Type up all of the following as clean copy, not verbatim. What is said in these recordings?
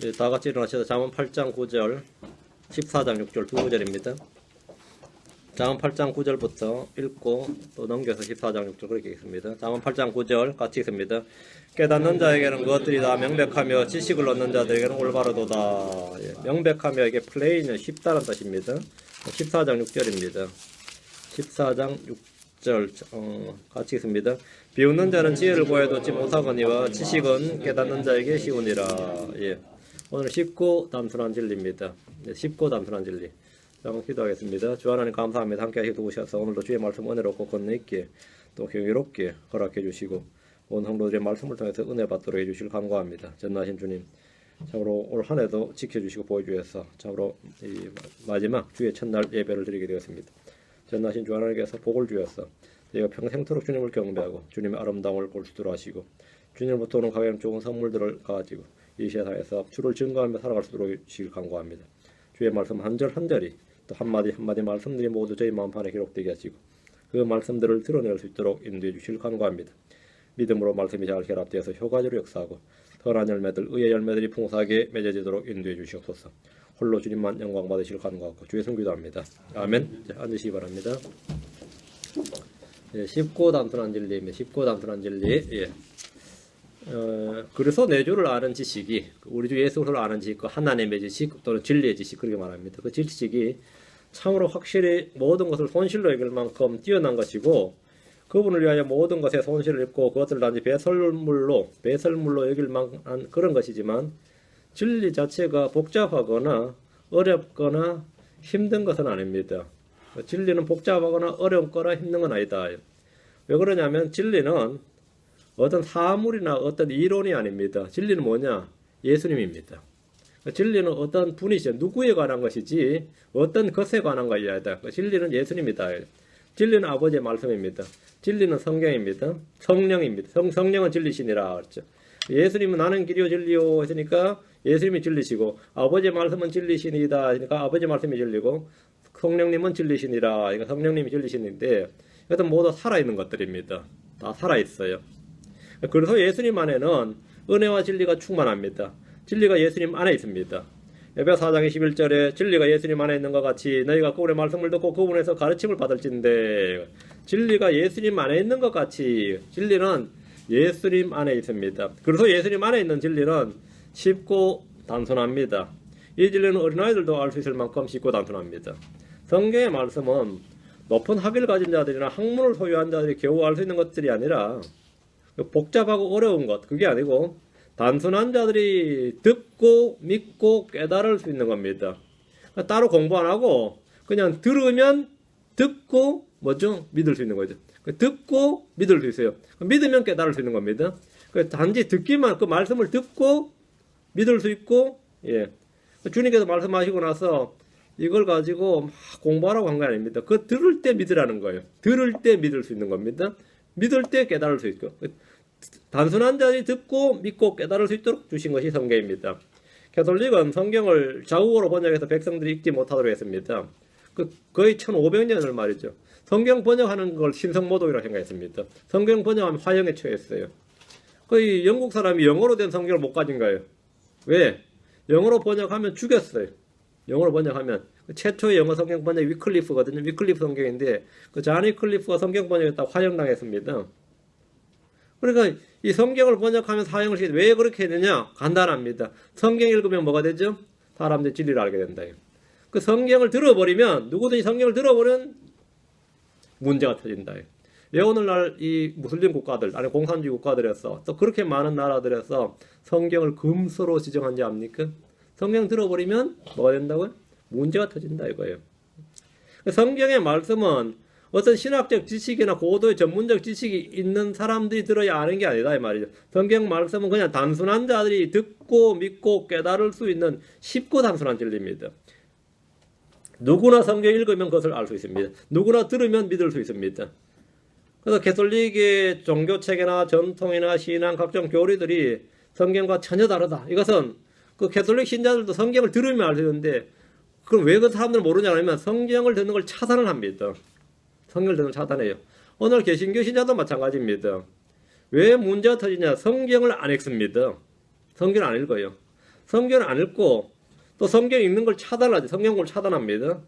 예, 다 같이 일어나셔서 잠언 8장 9절, 14장 6절 두 구절입니다. 잠언 8장 9절부터 읽고 또 넘겨서 14장 6절 그렇게 읽습니다. 잠언 8장 9절 같이 읽습니다. 깨닫는 자에게는 그것들이 다 명백하며 지식을 얻는 자들에게는 올바르도다. 예, 명백하며 이게 플레인은 쉽다는 뜻입니다. 14장 6절입니다. 14장 6절 같이 읽습니다. 비웃는 자는 지혜를 구해도 얻지 못하거니와 지식은 깨닫는 자에게 쉬우니라. 예. 오늘 쉽고 단순한 진리입니다. 네, 쉽고 단순한 진리. 자, 한번 기도하겠습니다. 주 하나님 감사합니다. 함께 해주셔서 오늘도 주의 말씀 은혜롭고 권능있게 또 경이롭게 허락해 주시고 온 성도들의 말씀을 통해서 은혜 받도록 해주실 간구합니다. 전능하신 주님, 참으로 올 한 해도 지켜주시고 보여주셔서 참으로 이 마지막 주의 첫날 예배를 드리게 되었습니다. 전능하신 주 하나님께서 복을 주셔서 저희가 평생토록 주님을 경배하고 주님의 아름다움을 볼 수 있도록 하시고 주님으로부터 오는 가장 좋은 선물들을 가지고 이 세상에서 주를 증거하며 살아갈 수 있도록 해주시길 간구합니다. 주의 말씀 한 절 한 절이 또 한마디 한마디 말씀들이 모두 저희 마음판에 기록되게 하시고 그 말씀들을 드러낼 수 있도록 인도해 주시길 간구합니다. 믿음으로 말씀이 잘 결합되어서 효과적으로 역사하고 선한 열매들, 의의 열매들이 풍성하게 맺어지도록 인도해 주시옵소서. 홀로 주님만 영광 받으시길 간구하고 주의 성기도 합니다. 아멘. 자, 앉으시기 바랍니다. 예, 쉽고 단순한 진리입니다. 쉽고 단순한 진리. 예. 그래서 내주를 아는 지식이 우리 주 예수를 아는 지식, 그 하나님의 지식 또는 진리의 지식 그렇게 말합니다. 그 지식이 참으로 확실히 모든 것을 손실로 여길 만큼 뛰어난 것이고 그분을 위하여 모든 것에 손실을 입고 그것을 단지 배설물로 여길 만한 그런 것이지만 진리 자체가 복잡하거나 어렵거나 힘든 것은 아닙니다. 진리는 복잡하거나 어렵거나 힘든 건 아니다. 왜 그러냐면 진리는 어떤 사물이나 어떤 이론이 아닙니다. 진리는 뭐냐? 예수님입니다. 진리는 어떤 분이시죠. 누구에 관한 것이지 어떤 것에 관한 것이 아니다. 진리는 예수님이다. 진리는 아버지의 말씀입니다. 진리는 성경입니다. 성령입니다. 성령은 진리시니라 그랬죠. 예수님은 나는 길이요 진리요 했으니까 예수님이 진리시고 아버지의 말씀은 진리시니다 하니까 아버지의 말씀이 진리고 성령님은 진리시니라 그러니까 성령님이 진리시는데 이것은 모두 살아있는 것들입니다. 다 살아있어요. 그래서 예수님 안에는 은혜와 진리가 충만합니다. 진리가 예수님 안에 있습니다. 에베소 4장 21절에 진리가 예수님 안에 있는 것 같이 너희가 그분의 말씀을 듣고 그분에서 가르침을 받을진대. 진리가 예수님 안에 있는 것 같이 진리는 예수님 안에 있습니다. 그래서 예수님 안에 있는 진리는 쉽고 단순합니다. 이 진리는 어린아이들도 알 수 있을 만큼 쉽고 단순합니다. 성경의 말씀은 높은 학위를 가진 자들이나 학문을 소유한 자들이 겨우 알 수 있는 것들이 아니라 복잡하고 어려운 것 그게 아니고 단순한 자들이 듣고 믿고 깨달을 수 있는 겁니다. 따로 공부 안 하고 그냥 들으면 듣고 뭐죠? 믿을 수 있는 거죠. 듣고 믿을 수 있어요. 믿으면 깨달을 수 있는 겁니다. 단지 듣기만 그 말씀을 듣고 믿을 수 있고 예. 주님께서 말씀하시고 나서 이걸 가지고 막 공부하라고 한 거 아닙니다. 그 들을 때 믿으라는 거예요. 들을 때 믿을 수 있는 겁니다. 믿을 때 깨달을 수 있고 단순한 자들이 듣고 믿고 깨달을 수 있도록 주신 것이 성경입니다. 가톨릭은 성경을 자국어로 번역해서 백성들이 읽지 못하도록 했습니다. 거의 1500년을 말이죠. 성경 번역하는 걸 신성모독이라고 생각했습니다. 성경 번역하면 화형에 처했어요. 거의 영국 사람이 영어로 된 성경을 못 가진 거예요. 왜? 영어로 번역하면 죽였어요. 영어로 번역하면 최초의 영어 성경 번역이 위클리프거든요. 위클리프 성경인데 그 잔 위클리프가 성경 번역했다고 화형당했습니다. 그러니까 이 성경을 번역하면서 화형을 시키는데 왜 그렇게 했느냐? 간단합니다. 성경 읽으면 뭐가 되죠? 사람들이 진리를 알게 된다. 그 성경을 들어버리면 누구든지 성경을 들어버리면 문제가 터진다. 왜 오늘날 이 무슬림 국가들 아니 공산주의 국가들에서 또 그렇게 많은 나라들에서 성경을 금서로 지정한지 압니까? 성경 들어버리면 뭐가 된다고요? 문제가 터진다 이거예요. 성경의 말씀은 어떤 신학적 지식이나 고도의 전문적 지식이 있는 사람들이 들어야 아는 게 아니다 이 말이죠. 성경 말씀은 그냥 단순한 자들이 듣고 믿고 깨달을 수 있는 쉽고 단순한 진리입니다. 누구나 성경 읽으면 그것을 알 수 있습니다. 누구나 들으면 믿을 수 있습니다. 그래서 가톨릭의 종교체계나 전통이나 신앙 각종 교리들이 성경과 전혀 다르다. 이것은 그 가톨릭 신자들도 성경을 들으면 알 수 있는데 그럼 왜 그 사람들은 모르냐 하면 성경을 듣는 걸 차단을 합니다. 성경을 듣는 걸 차단해요. 오늘 개신교 신자도 마찬가지입니다. 왜 문제가 터지냐? 성경을 안 읽습니다. 성경을 안 읽어요. 성경을 안 읽고 또 성경 읽는 걸 차단하지. 성경을 차단합니다.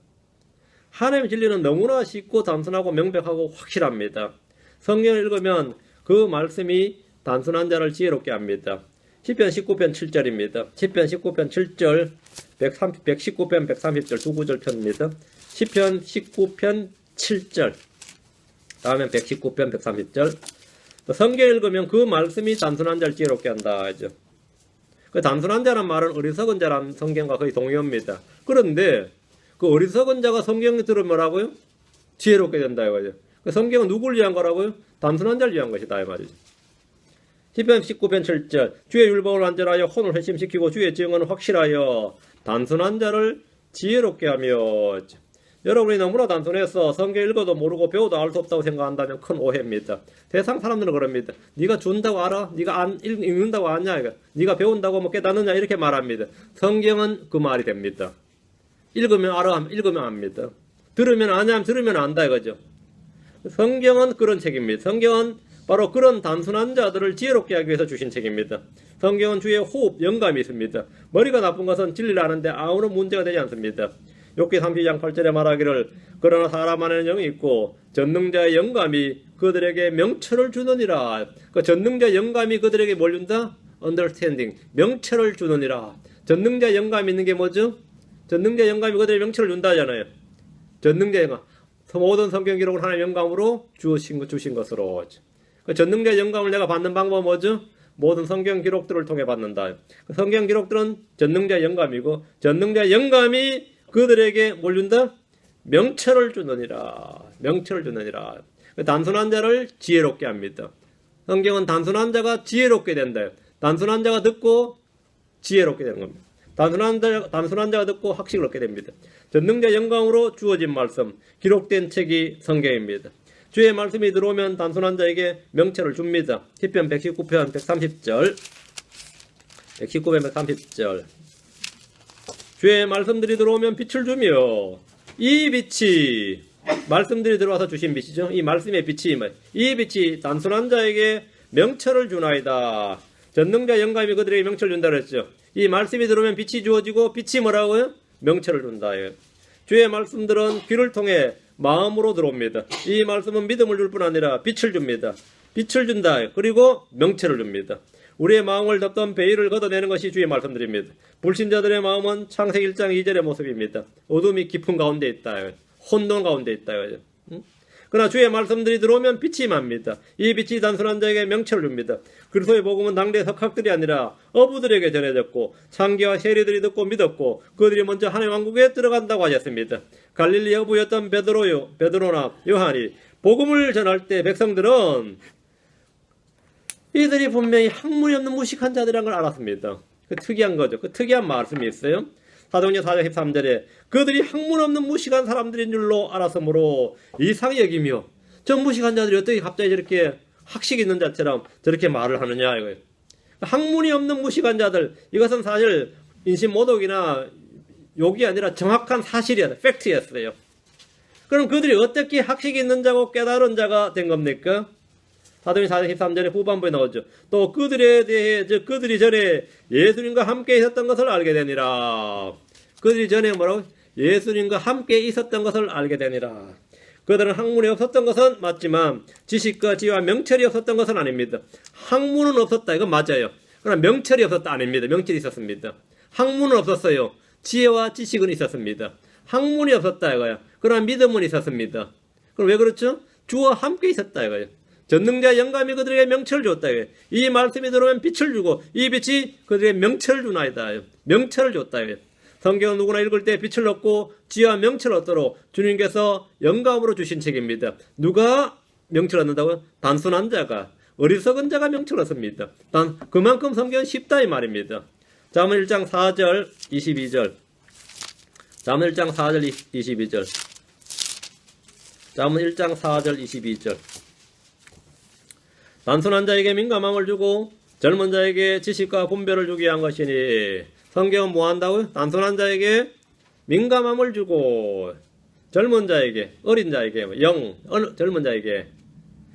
하나님의 진리는 너무나 쉽고 단순하고 명백하고 확실합니다. 성경을 읽으면 그 말씀이 단순한 자를 지혜롭게 합니다. 시편 19편 7절입니다. 시편 19편 7절 119편 130절 두 구절 편입니다. 시편 19편 7절 다음엔 119편 130절 성경 읽으면 그 말씀이 단순한 자를 지혜롭게 한다 하죠. 그 단순한 자란 말은 어리석은 자란 성경과 거의 동의합니다. 그런데 그 어리석은 자가 성경을 들으면 뭐라고요? 지혜롭게 된다 이거죠. 그 성경은 누구를 위한 거라고요? 단순한 자를 위한 것이다 이 말이죠. 시편 19편 7절 주의 율법을 완전하여 혼을 회심시키고 주의 증언을 확실하여 단순한 자를 지혜롭게 하며. 여러분이 너무나 단순해서 성경 읽어도 모르고 배워도 알 수 없다고 생각한다면 큰 오해입니다. 세상 사람들은 그럽니다. 네가 준다고 알아? 네가 안 읽는다고 아냐? 네가 배운다고 뭐 깨닫느냐? 이렇게 말합니다. 성경은 그 말이 됩니다. 읽으면 알아, 읽으면 압니다. 들으면 아냐, 들으면 안다 이거죠. 성경은 그런 책입니다. 성경은 바로 그런 단순한 자들을 지혜롭게 하기 위해서 주신 책입니다. 성경은 주의 호흡, 영감이 있습니다. 머리가 나쁜 것은 진리를 아는데 아무런 문제가 되지 않습니다. 욥기 32장 8절에 말하기를 그러나 사람 안에는 영이 있고 전능자의 영감이 그들에게 명철을 주느니라. 그 전능자의 영감이 그들에게 뭘 준다? understanding, 명철을 주느니라. 전능자의 영감이 있는 게 뭐죠? 전능자의 영감이 그들에게 명철을 준다 하잖아요. 전능자의 영감. 모든 성경 기록을 하나님의 영감으로 주신 것으로. 그 전능자의 영감을 내가 받는 방법은 뭐죠? 모든 성경 기록들을 통해 받는다. 그 성경 기록들은 전능자의 영감이고 전능자의 영감이 그들에게 뭘 준다? 명철을 주느니라. 명철을 주느니라. 그 단순한 자를 지혜롭게 합니다. 성경은 단순한 자가 지혜롭게 된다. 단순한 자가 듣고 지혜롭게 되는 겁니다. 단순한 자가 듣고 학식을 얻게 됩니다. 전능자 영광으로 주어진 말씀, 기록된 책이 성경입니다. 주의 말씀이 들어오면 단순한 자에게 명철을 줍니다. 시편 119편 130절 119편 130절 주의 말씀들이 들어오면 빛을 주며 이 빛이 말씀들이 들어와서 주신 빛이죠. 이 말씀의 빛이 이 빛이 단순한 자에게 명철을 주나이다. 전능자 영감이 그들에게 명철을 준다 그랬죠. 이 말씀이 들어오면 빛이 주어지고 빛이 뭐라고요? 명철을 준다. 주의 말씀들은 귀를 통해 마음으로 들어옵니다. 이 말씀은 믿음을 줄 뿐 아니라 빛을 줍니다. 빛을 준다. 그리고 명철을 줍니다. 우리의 마음을 덮던 베일을 걷어내는 것이 주의 말씀들입니다. 불신자들의 마음은 창세기 1장 2절의 모습입니다. 어둠이 깊은 가운데 있다. 혼돈 가운데 있다. 그러나 주의 말씀들이 들어오면 빛이 임합니다. 이 빛이 단순한 자에게 명철을 줍니다. 그리스도의 복음은 당대 석학들이 아니라 어부들에게 전해졌고 창기와 세리들이 듣고 믿었고 그들이 먼저 하나님의 왕국에 들어간다고 하셨습니다. 갈릴리 어부였던 베드로나 요한이 복음을 전할 때 백성들은 이들이 분명히 학문이 없는 무식한 자들이란 걸 알았습니다. 그 특이한 거죠. 그 특이한 말씀이 있어요. 사도행전 4장 13절에 그들이 학문 없는 무식한 사람들인 줄로 알았으므로 이상히 여기며 저 무식한 자들이 어떻게 갑자기 저렇게 학식 있는 자처럼 저렇게 말을 하느냐 이거예요. 학문이 없는 무식한 자들, 이것은 사실 인신모독이나 욕이 아니라 정확한 사실이었어요. 팩트였어요. 그럼 그들이 어떻게 학식이 있는 자고 깨달은 자가 된 겁니까? 사도행전 4장 13절에 후반부에 나오죠. 또 그들에 대해 그들이 전에 예수님과 함께 있었던 것을 알게 되니라. 그들이 전에 뭐라고? 예수님과 함께 있었던 것을 알게 되니라. 그들은 학문이 없었던 것은 맞지만 지식과 지혜와 명철이 없었던 것은 아닙니다. 학문은 없었다. 이건 맞아요. 그러나 명철이 없었다. 아닙니다. 명철이 있었습니다. 학문은 없었어요. 지혜와 지식은 있었습니다. 학문이 없었다 이거야. 그러나 믿음은 있었습니다. 그럼 왜 그렇죠? 주와 함께 있었다 이거예요. 전능자 영감이 그들에게 명철을 줬다. 이 말씀이 들어오면 빛을 주고 이 빛이 그들에게 명철을 주나이다. 명철을 줬다. 성경은 누구나 읽을 때 빛을 얻고 지혜와 명철을 얻도록 주님께서 영감으로 주신 책입니다. 누가 명철을 얻는다고요? 단순한 자가, 어리석은 자가 명철을 얻습니다. 그만큼 성경은 쉽다 이 말입니다. 잠언 1장 4절 22절 잠언 1장 4절 22절 잠언 1장 4절 22절 단순한 자에게 민감함을 주고 젊은 자에게 지식과 분별을 주게 한 것이니. 성경은 뭐 한다고요? 단순한 자에게 민감함을 주고 젊은 자에게, 어린 자에게, 젊은 자에게.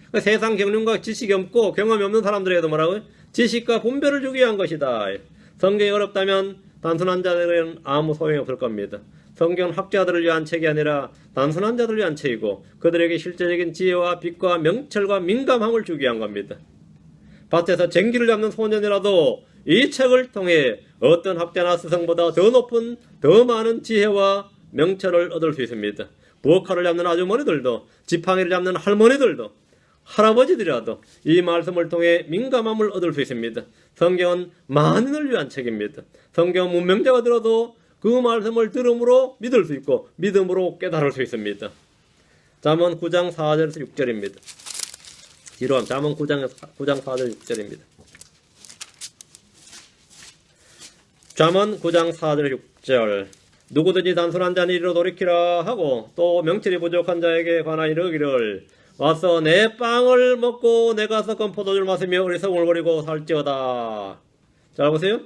그러니까 세상 경륜과 지식이 없고 경험이 없는 사람들에게도 뭐라고요? 지식과 분별을 주게 한 것이다. 성경이 어렵다면 단순한 자들에게는 아무 소용이 없을 겁니다. 성경은 학자들을 위한 책이 아니라 단순한 자들을 위한 책이고 그들에게 실제적인 지혜와 빛과 명철과 민감함을 주기 위한 겁니다. 밭에서 쟁기를 잡는 소년이라도 이 책을 통해 어떤 학자나 스승보다 더 높은 더 많은 지혜와 명철을 얻을 수 있습니다. 부엌칼을 잡는 아주머니들도 지팡이를 잡는 할머니들도 할아버지들이라도 이 말씀을 통해 민감함을 얻을 수 있습니다. 성경은 만인을 위한 책입니다. 성경 문명자가 들어도 그 말씀을 들음으로 믿을 수 있고 믿음으로 깨달을 수 있습니다. 잠언 9장 4절에서 6절입니다. 뒤로 하면 잠언 9장 4절 6절입니다. 잠언 9장 4절 6절 누구든지 단순한 자는 이리로 돌이키라 하고 또 명철이 부족한 자에게 관하여 이르기를 와서 내 빵을 먹고 내가 섞은 포도주를 마시며 어리석음을 버리고 살지어다. 잘 보세요.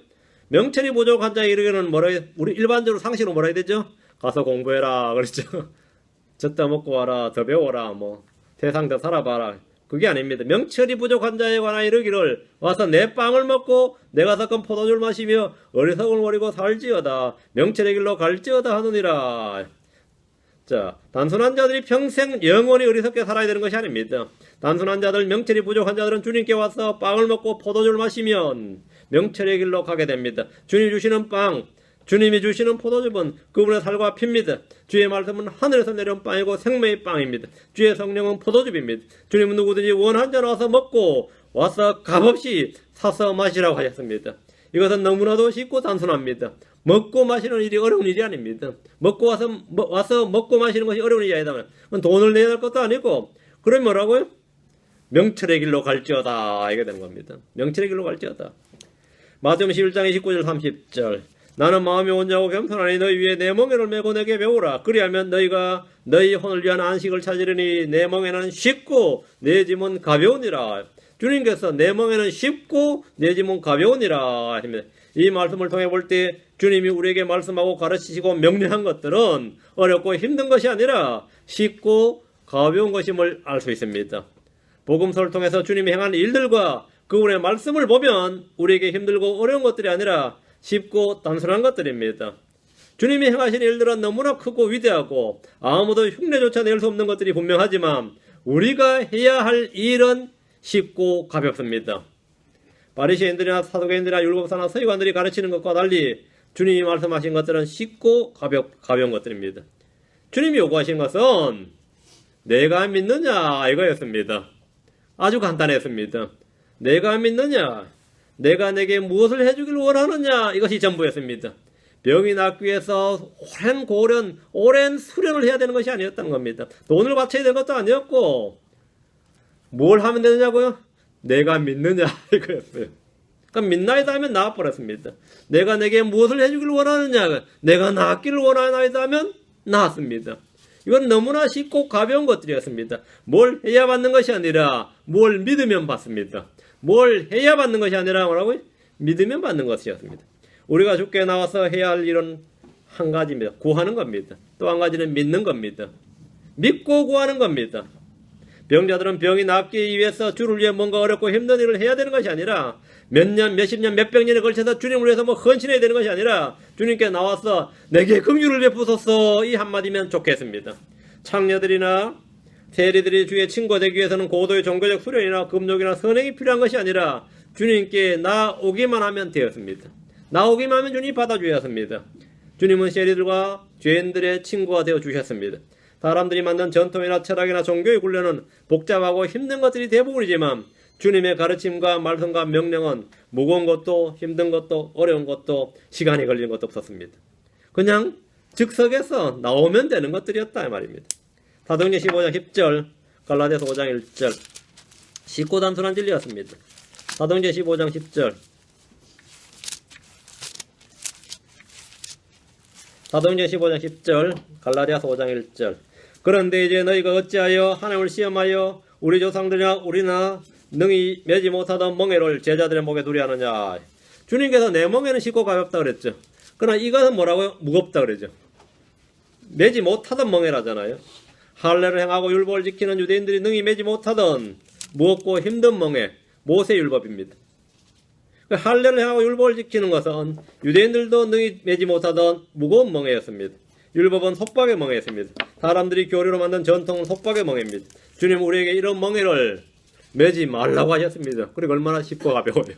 명철이 부족한 자에게 이르기는 뭐라 우리 일반적으로 상식으로 뭐라 해야 되죠? 가서 공부해라 그랬죠. 젖다 먹고 와라, 더 배워라, 뭐 세상 더 살아봐라. 그게 아닙니다. 명철이 부족한 자에 관하여 이르기를 와서 내 빵을 먹고 내가 섞은 포도주를 마시며 어리석음을 버리고 살지어다. 명철의 길로 갈지어다 하느니라. 자, 단순한 자들이 평생 영원히 어리석게 살아야 되는 것이 아닙니다. 단순한 자들, 명철이 부족한 자들은 주님께 와서 빵을 먹고 포도주를 마시면 명철의 길로 가게 됩니다. 주님이 주시는 빵, 주님이 주시는 포도즙은 그분의 살과 피입니다. 주의 말씀은 하늘에서 내려온 빵이고 생명의 빵입니다. 주의 성령은 포도즙입니다. 주님은 누구든지 원한 자 와서 먹고 와서 값없이 사서 마시라고 하셨습니다. 이것은 너무나도 쉽고 단순합니다. 먹고 마시는 일이 어려운 일이 아닙니다. 먹고 와서 먹고 마시는 것이 어려운 일이 아니다. 돈을 내야 할 것도 아니고 그럼 뭐라고요? 명철의 길로 갈지어다 이게 되는 겁니다. 명철의 길로 갈지어다. 마태복음 11장 29절 30절 나는 마음이 온유하고 겸손하니 너희 위에 내 멍에를 메고 내게 배우라. 그리하면 너희가 너희 혼을 위한 안식을 찾으려니 내 멍에는 쉽고 내 짐은 가벼우니라. 주님께서 내 멍에는 쉽고 내 짐은 가벼우니라 하십니다. 이 말씀을 통해 볼 때 주님이 우리에게 말씀하고 가르치시고 명령한 것들은 어렵고 힘든 것이 아니라 쉽고 가벼운 것임을 알 수 있습니다. 복음서를 통해서 주님이 행한 일들과 그분의 말씀을 보면 우리에게 힘들고 어려운 것들이 아니라 쉽고 단순한 것들입니다. 주님이 행하신 일들은 너무나 크고 위대하고 아무도 흉내조차 낼 수 없는 것들이 분명하지만 우리가 해야 할 일은 쉽고 가볍습니다. 바리새인들이나 사두개인들이나 율법사나 서기관들이 가르치는 것과 달리 주님이 말씀하신 것들은 쉽고 가벼운 것들입니다. 주님이 요구하신 것은 내가 믿느냐 이거였습니다. 아주 간단했습니다. 내가 믿느냐, 내가 내게 무엇을 해주길 원하느냐 이것이 전부였습니다. 병이 낫기 위해서 오랜 수련을 해야 되는 것이 아니었다는 겁니다. 돈을 바쳐야 되는 것도 아니었고 뭘 하면 되느냐고요? 내가 믿느냐 이거였어요. 그럼 믿나이다 하면 나아버렸습니다. 내가 내게 무엇을 해주길 원하느냐, 내가 낫기를 원하나이다 하면 나았습니다. 이건 너무나 쉽고 가벼운 것들이었습니다. 뭘 해야 받는 것이 아니라 뭘 믿으면 받습니다. 뭘 해야 받는 것이 아니라 뭐라고요? 믿으면 받는 것이었습니다. 우리가 주께 나와서 해야 할 일은 한 가지입니다. 구하는 겁니다. 또 한 가지는 믿는 겁니다. 믿고 구하는 겁니다. 병자들은 병이 낫기 위해서 주를 위해 뭔가 어렵고 힘든 일을 해야 되는 것이 아니라 몇 년, 몇십 년, 몇백 년에 걸쳐서 주님을 위해서 헌신해야 되는 것이 아니라 주님께 나와서 내게 긍휼을 베푸소서 이 한마디면 좋겠습니다. 창녀들이나 세리들이 주의 친구가 되기 위해서는 고도의 종교적 수련이나 금욕이나 선행이 필요한 것이 아니라 주님께 나오기만 하면 되었습니다. 나오기만 하면 주님이 받아주셨습니다. 주님은 세리들과 죄인들의 친구가 되어 주셨습니다. 사람들이 만든 전통이나 철학이나 종교의 굴레는 복잡하고 힘든 것들이 대부분이지만 주님의 가르침과 말씀과 명령은 무거운 것도 힘든 것도 어려운 것도 시간이 걸리는 것도 없었습니다. 그냥 즉석에서 나오면 되는 것들이었다 이 말입니다. 사도행전 15장 10절, 갈라디아서 5장 1절 쉽고 단순한 진리였습니다. 사도행전 15장 10절 사도행전 15장 10절, 갈라디아서 5장 1절 그런데 이제 너희가 어찌하여 하나님을 시험하여 우리 조상들이나 우리나 능히 매지 못하던 멍에를 제자들의 목에 두려하느냐. 주님께서 내 멍에는 쉽고 가볍다 그랬죠. 그러나 이것은 뭐라고요? 무겁다 그러죠. 매지 못하던 멍에라잖아요. 할례를 행하고 율법을 지키는 유대인들이 능히 매지 못하던 무겁고 힘든 멍에 모세율법입니다. 할례를 행하고 율법을 지키는 것은 유대인들도 능히 매지 못하던 무거운 멍에였습니다. 율법은 속박의 멍에였습니다. 사람들이 교리로 만든 전통은 속박의 멍에입니다. 주님 우리에게 이런 멍에를 매지 말라고 하셨습니다. 그리고 얼마나 쉽고 가벼워요.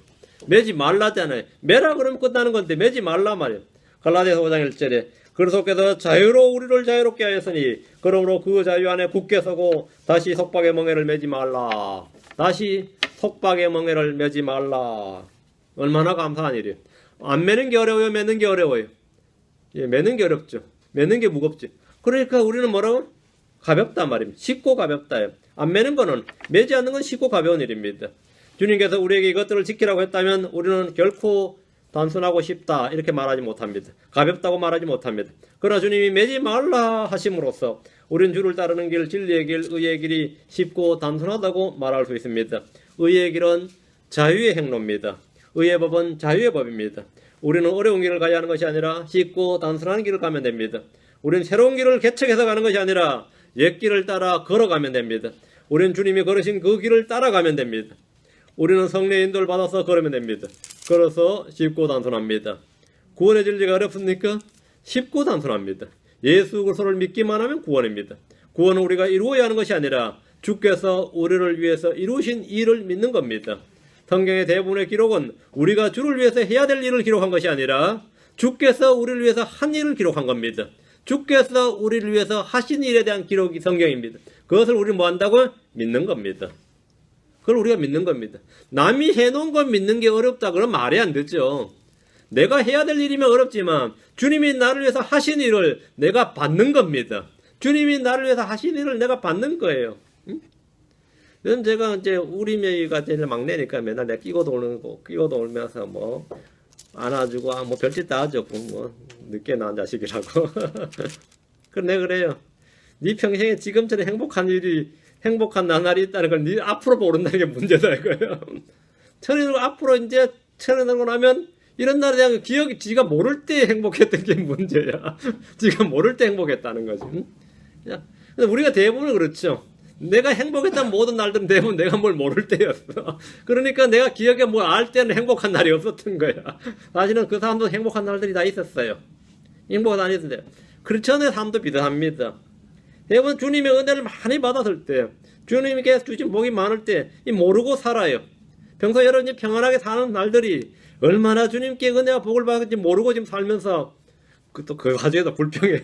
매지 말라잖아요. 매라 그러면 끝나는 건데 매지 말라 말이에요. 갈라디아서 5장 1절에 그리스도께서 자유로 우리를 자유롭게 하였으니 그러므로 그 자유 안에 굳게 서고 다시 속박의 멍에를 매지 말라. 다시 속박의 멍에를 매지 말라. 얼마나 감사한 일이에요. 안 매는 게 어려워요? 매는 게 어려워요? 예, 매는 게 어렵죠. 매는 게 무겁죠. 그러니까 우리는 뭐라고? 가볍단 말입니다. 쉽고 가볍다요. 안 매는 거는, 매지 않는 건 쉽고 가벼운 일입니다. 주님께서 우리에게 이것들을 지키라고 했다면 우리는 결코 단순하고 쉽다 이렇게 말하지 못합니다. 가볍다고 말하지 못합니다. 그러나 주님이 매지 말라 하심으로써 우리는 주를 따르는 길, 진리의 길, 의의 길이 쉽고 단순하다고 말할 수 있습니다. 의의 길은 자유의 행로입니다. 의의 법은 자유의 법입니다. 우리는 어려운 길을 가야 하는 것이 아니라 쉽고 단순한 길을 가면 됩니다. 우리는 새로운 길을 개척해서 가는 것이 아니라 옛 길을 따라 걸어가면 됩니다. 우리는 주님이 걸으신 그 길을 따라가면 됩니다. 우리는 성령의 인도를 받아서 걸으면 됩니다. 걸어서 쉽고 단순합니다. 구원의 진리가 어렵습니까? 쉽고 단순합니다. 예수 그리스도를 믿기만 하면 구원입니다. 구원은 우리가 이루어야 하는 것이 아니라 주께서 우리를 위해서 이루신 일을 믿는 겁니다. 성경의 대부분의 기록은 우리가 주를 위해서 해야 될 일을 기록한 것이 아니라 주께서 우리를 위해서 한 일을 기록한 겁니다. 주께서 우리를 위해서 하신 일에 대한 기록이 성경입니다. 그것을 우리는 뭐 한다고? 믿는 겁니다. 그걸 우리가 믿는 겁니다. 남이 해놓은 건 믿는 게 어렵다 그러면 말이 안 되죠. 내가 해야 될 일이면 어렵지만 주님이 나를 위해서 하신 일을 내가 받는 겁니다. 주님이 나를 위해서 하신 일을 내가 받는 거예요. 응? 제가 이제 우리 매이가 제일 막내니까 맨날 내가 끼고 돌면서 뭐 안아주고 뭐 별짓 다 하죠. 뭐 늦게 낳은 자식이라고. 그래 그래요. 네 평생에 지금처럼 행복한 나날이 있다는 걸 네 앞으로 모른다는 게 문제다 이거예요. 천연으로 앞으로 이제 천연하고 나면 이런 날에 대한 기억이 지가 모를 때 행복했던 게 문제야. 지가 모를 때 행복했다는 거지. 응? 우리가 대부분 그렇죠. 내가 행복했던 모든 날들은 대부분 내가 뭘 모를 때였어. 그러니까 내가 기억에 뭘 알 때는 행복한 날이 없었던 거야. 사실은 그 사람도 행복한 날들이 다 있었어요. 행복한 날이 있었어요. 크리스천의 삶도 비슷합니다. 대부분 주님의 은혜를 많이 받았을 때, 주님께 주신 복이 많을 때, 모르고 살아요. 평소 여러분이 평안하게 사는 날들이 얼마나 주님께 은혜와 복을 받은지 모르고 지금 살면서 또 그 와중에도 불평해요.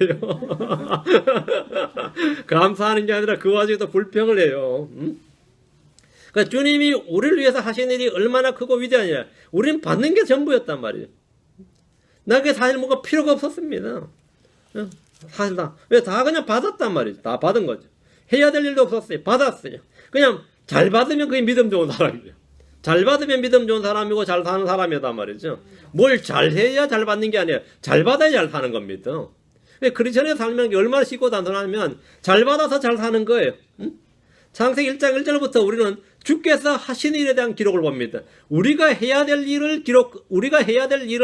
감사하는 게 아니라 그 와중에도 불평을 해요. 그러니까 주님이 우리를 위해서 하신 일이 얼마나 크고 위대하냐. 우리는 받는 게 전부였단 말이에요. 나에게 사실 뭐가 필요가 없었습니다. 사실 왜 다 그냥 받았단 말이죠. 다 받은 거죠. 해야 될 일도 없었어요. 받았어요. 그냥 잘 받으면 그게 믿음 좋은 사람이에요. 잘 받으면 믿음 좋은 사람이고 잘 사는 사람이단 말이죠. 뭘 잘해야 잘 받는 게 아니에요. 잘 받아야 잘 사는 겁니다. 크리스천의 삶이 얼마나 쉽고 단순하면 잘 받아서 잘 사는 거예요. 창세기 1장 1절부터 우리는 주께서 하신 일에 대한 기록을 봅니다. 우리가 해야 될 일을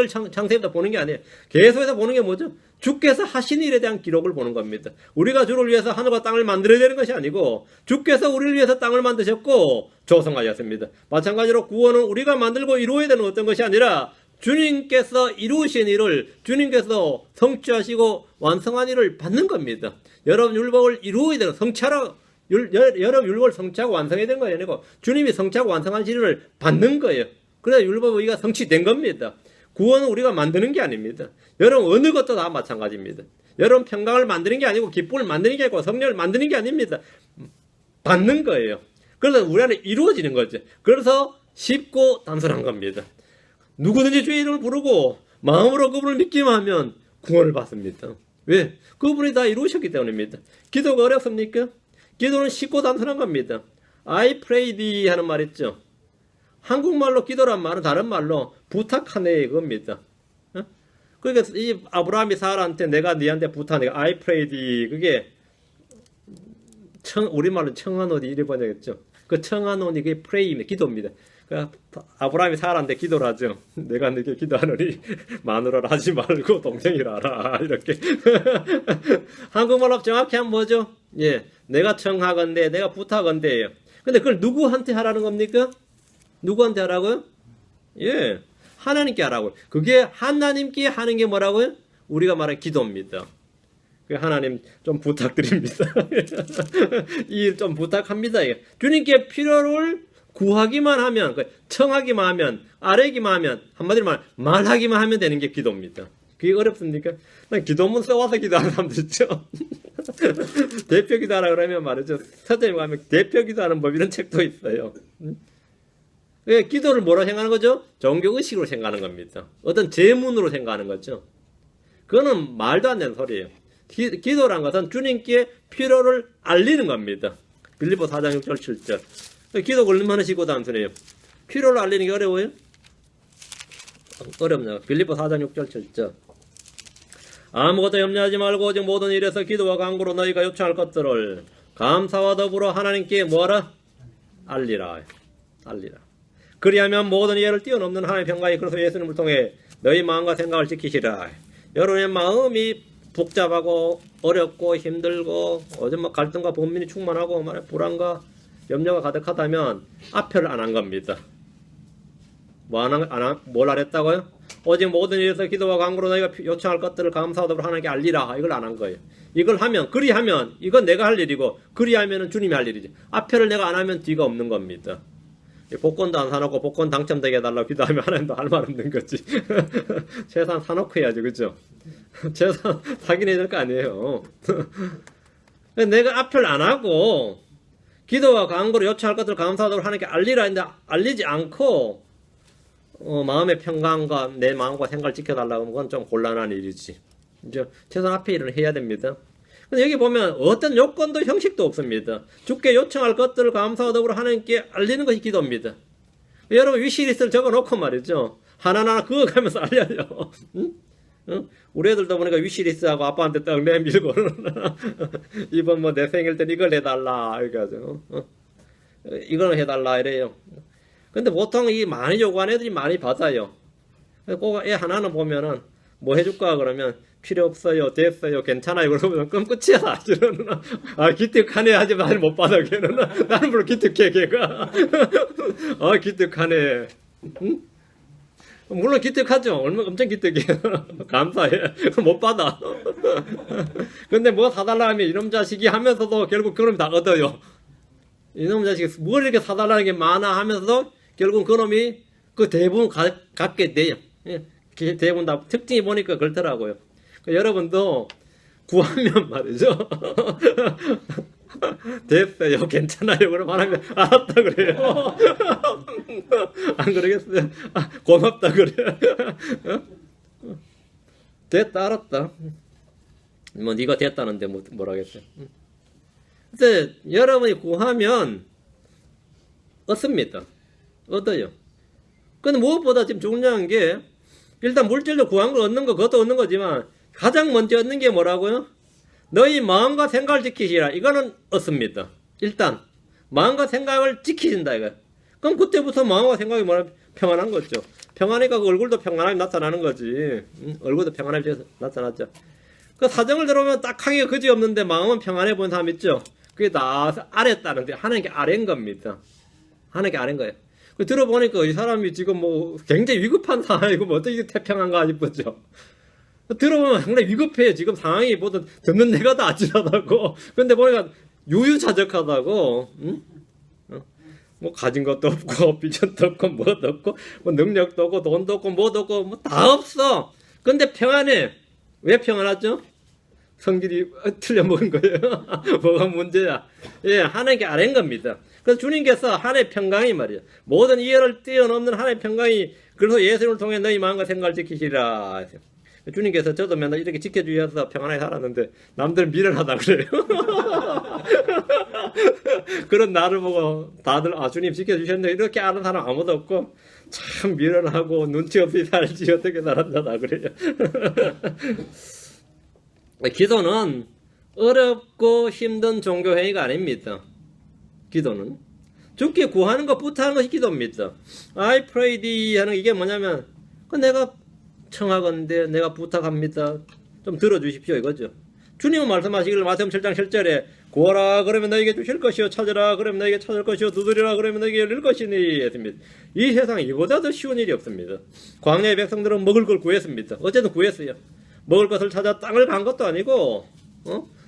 창세기부터 보는 게 아니에요. 계속해서 보는 게 뭐죠? 주께서 하신 일에 대한 기록을 보는 겁니다. 우리가 주를 위해서 하늘과 땅을 만들어야 되는 것이 아니고 주께서 우리를 위해서 땅을 만드셨고 조성하셨습니다. 마찬가지로 구원은 우리가 만들고 이루어야 되는 어떤 것이 아니라 주님께서 이루신 일을 주님께서 성취하시고 완성한 일을 받는 겁니다. 여러분 율법을 이루어야 되는 여러분 율법을 성취하고 완성해야 되는 거예요. 아니고 주님이 성취하고 완성한 일을 받는 거예요. 그래야 율법 의가 성취된 겁니다. 구원은 우리가 만드는 게 아닙니다. 여러분 어느 것도 다 마찬가지입니다. 여러분 평강을 만드는 게 아니고 기쁨을 만드는 게 아니고 성령을 만드는 게 아닙니다. 받는 거예요. 그래서 우리 안에 이루어지는 거죠. 그래서 쉽고 단순한 겁니다. 누구든지 주의 이름을 부르고 마음으로 그분을 믿기만 하면 구원을 받습니다. 왜? 그분이 다 이루셨기 때문입니다. 기도가 어렵습니까? 기도는 쉽고 단순한 겁니다. I pray thee 하는 말 있죠. 한국말로 기도란 말은 다른 말로 부탁하네 이겁니다. 그러니까 이 아브라함이 사라한테 내가 네한테 부탁하네 I pray thee 그게 우리말로 청하노니 이래 번역했죠. 그 청하노니 그게 pray입니다. 기도입니다. 그러니까 아브라함이 사라한테 기도를 하죠. 내가 너에게 기도하노니 마누라를 하지 말고 동생이라 하라 이렇게. 한국말로 정확히 하면 뭐죠? 예, 내가 청하건대 내가 부탁건대예요. 근데 그걸 누구한테 하라는 겁니까? 누구한테 하라고요? 예, 하나님께 하라고. 그게 하나님께 하는 게 뭐라고요? 우리가 말하는 기도입니다. 하나님 좀 부탁드립니다. 이 좀 부탁합니다. 주님께 필요를 구하기만 하면, 청하기만 하면, 아뢰기만 하면, 한마디로 말하기만 하면 되는 게 기도입니다. 그게 어렵습니까? 기도문 써와서 기도하는 사람들 있죠. 대표 기도하라 그러면 말이죠. 서점에 가면 대표 기도하는 법 이런 책도 있어요. 기도를 뭐라 생각하는 거죠? 종교의식으로 생각하는 겁니다. 어떤 제문으로 생각하는 거죠. 그거는 말도 안 되는 소리예요. 기도란 것은 주님께 필요를 알리는 겁니다. 빌립보 4장 6절 7절. 기도 얼마나 쉽고 단순해요. 필요를 알리는 게 어려워요? 어렵네요. 빌립보 4장 6절 7절. 아무것도 염려하지 말고 오직 모든 일에서 기도와 간구로 너희가 요청할 것들을 감사와 더불어 하나님께 뭐하라? 알리라. 그리하면 모든 이해를 뛰어넘는 하나님의 평강이 그리스도 예수님을 통해 너희 마음과 생각을 지키시라. 여러분의 마음이 복잡하고 어렵고 힘들고 어제 갈등과 번민이 충만하고 불안과 염려가 가득하다면 앞표를 안 한 겁니다. 뭘 안 했다고요? 오직 모든 일에서 기도와 간구로 너희가 요청할 것들을 감사하도록 하나님께 알리라. 이걸 안 한 거예요. 이걸 하면, 그리하면 이건 내가 할 일이고 그리하면은 주님이 할 일이지. 앞표를 내가 안 하면 뒤가 없는 겁니다. 복권도 안 사놓고 복권 당첨되게 해달라고 기도하면 하나님도 할 말 없는 거지. 재산 사놓고 해야지, 그죠? 재산 사긴 해야 될 거 아니에요. 내가 앞표를 안 하고 기도와 간구로 요청할 것들을 감사하도록 하나님께 알리라 했는데 알리지 않고 마음의 평강과 내 마음과 생각을 지켜달라고 하면 그건 좀 곤란한 일이지. 이제 최소한 앞에 일을 해야 됩니다. 근데 여기 보면 어떤 요건도 형식도 없습니다. 주께 요청할 것들을 감사와 더불어 하나님께 알리는 것이 기도입니다. 여러분 위시리스트를 적어놓고 말이죠. 하나하나 그어가면서 알려요. 응? 응? 우리 애들도 보니까 위시리스트하고 아빠한테 딱 내밀고 이번 내 생일 때 이걸 해달라 이렇게 하죠. 이걸 해달라 이래요. 근데 보통 이 많이 요구하는 애들이 많이 받아요. 꼭 애 하나는 보면은 뭐 해줄까 그러면 필요 없어요, 됐어요, 괜찮아요 그러면 그럼 끝이야 사실은. 기특하네 하지만 못 받아 걔는. 나는 별로 기특해 걔가. 기특하네. 응? 물론 기특하죠. 엄청 기특해요. 감사해. 못 받아. 근데 뭐 사달라 하면 이놈 자식이 하면서도 결국 그놈이 다 얻어요. 이놈 자식이 뭘 이렇게 사달라는 게 많아 하면서도 결국 그놈이 그 대부분 갖게 돼요. 대부분 다 특징이 보니까 그렇더라고요. 여러분도 구하면 말이죠. 됐어요, 괜찮아요. 그럼 하나님 알았다 그래요. 안 그러겠어요? 고맙다 그래요. 됐다, 알았다. 뭐 네가 됐다는데 뭐라겠어요. 근데 여러분이 구하면 얻습니다. 얻어요. 근데 무엇보다 지금 중요한 게 일단 물질로 구한 걸 얻는 거 그것도 얻는 거지만 가장 먼저 얻는 게 뭐라고요? 너희 마음과 생각을 지키시라. 이거는 얻습니다. 일단 마음과 생각을 지키신다 이거. 그럼 그때부터 마음과 생각이 뭐라 평안한 거죠. 평안하니까 그 얼굴도 평안하게 나타나는 거지. 얼굴도 평안하게 나타났죠. 그 사정을 들어보면 딱하게 그지 없는데 마음은 평안해 보이는 사람 있죠. 그게 다 아랬다는데 하나님께 아랜 겁니다. 하나님께 아랜 거예요. 들어보니까 이 사람이 지금 뭐 굉장히 위급한 상황이고 뭐 어떻게 평안가 싶었죠. 들어보면 상당히 위급해요. 지금 상황이 뭐든 듣는 내가 다 아찔하다고. 근데 보니까 유유자적하다고. 응? 뭐 가진 것도 없고 비전도 없고 뭐도 없고 뭐 능력도 없고 돈도 없고 뭐도 없고 뭐 다 없어. 근데 평안해. 왜 평안하죠? 성질이 틀려먹은 거예요. 뭐가 문제야? 하나님께 아랜 겁니다. 그래서 주님께서 하나님의 평강이 말이야. 모든 이해를 뛰어넘는 하나님의 평강이 그래서 예수님을 통해 너희 마음과 생각을 지키시라. 주님께서 저도 맨날 이렇게 지켜주셔서 평안하게 살았는데 남들은 미련하다 그래요. 그런 나를 보고 다들 주님 지켜주셨는데 이렇게 아는 사람 아무도 없고 참 미련하고 눈치 없이 살지 어떻게 살았나 그래요. 기도는 어렵고 힘든 종교행위가 아닙니다. 기도는 주께 구하는 것부터 하는 것이 기도입니다. I pray thee 하는 이게 뭐냐면 내가 청하건대 내가 부탁합니다. 좀 들어주십시오 이거죠. 주님은 말씀하시기를 마태복음 7장 7절에 구하라 그러면 너에게 주실 것이요 찾으라 그러면 너에게 찾을 것이요 두드리라 그러면 너에게 열릴 것이니 했습니다. 이 세상에 이보다 더 쉬운 일이 없습니다. 광야의 백성들은 먹을 걸 구했습니다. 어쨌든 구했어요. 먹을 것을 찾아 땅을 간 것도 아니고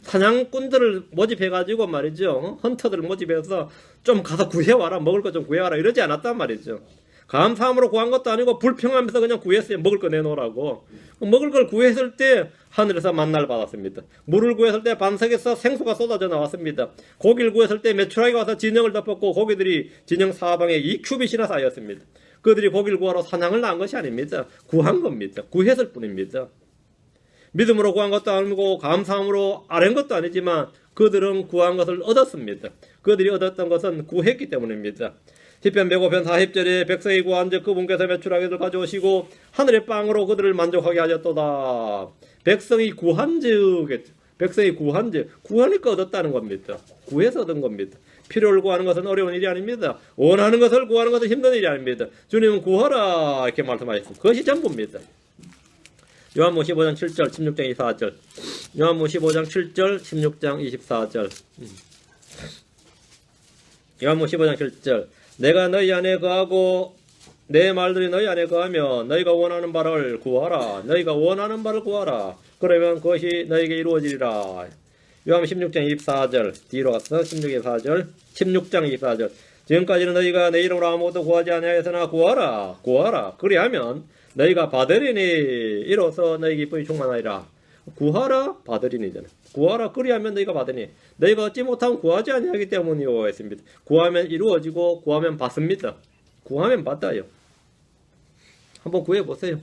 사냥꾼들을 모집해가지고 말이죠. 헌터들을 모집해서 좀 가서 구해와라, 먹을 것 좀 구해와라 이러지 않았단 말이죠. 감사함으로 구한 것도 아니고 불평하면서 그냥 구했어요. 먹을 거 내놓으라고. 먹을 걸 구했을 때 하늘에서 만나를 받았습니다. 물을 구했을 때 반석에서 생수가 쏟아져 나왔습니다. 고기를 구했을 때 메추라기가 와서 진영을 덮었고 고기들이 진영 사방에 2큐빗이나 쌓였습니다. 그들이 고기를 구하러 사냥을 나간 것이 아닙니다. 구한 겁니다. 구했을 뿐입니다. 믿음으로 구한 것도 아니고 감사함으로 아랜 것도 아니지만 그들은 구한 것을 얻었습니다. 그들이 얻었던 것은 구했기 때문입니다. 시편 105편 40절에 백성이 구한즉 그분께서 메추라기를 가져오시고 하늘의 빵으로 그들을 만족하게 하셨도다. 백성이 구한즉 구하니까 얻었다는 겁니다. 구해서 얻은 겁니다. 필요를 구하는 것은 어려운 일이 아닙니다. 원하는 것을 구하는 것은 힘든 일이 아닙니다. 주님은 구하라 이렇게 말씀하셨습니다. 그것이 전부입니다. 요한복음 15장 7절 16장 24절 요한복음 15장 7절 16장 24절 요한복음 15장 7절 내가 너희 안에 거하고 내 말들이 너희 안에 거하며 너희가 원하는 바를 구하라. 너희가 원하는 바를 구하라. 그러면 그것이 너희에게 이루어지리라. 요한복음 16장 24절 뒤로 가서 16장 24절 지금까지는 너희가 내 이름으로 아무것도 구하지 아니하였으나 구하라. 구하라. 그리하면 너희가 받으리니 이로써 너희 기쁨이 충만하리라. 구하라 받으리니잖아. 구하라 그리하면 너희가 받으니 너희가 얻지 못하면 구하지 아니하기 때문이요 했습니다. 구하면 이루어지고 구하면 받습니다. 구하면 받아요. 한번 구해보세요.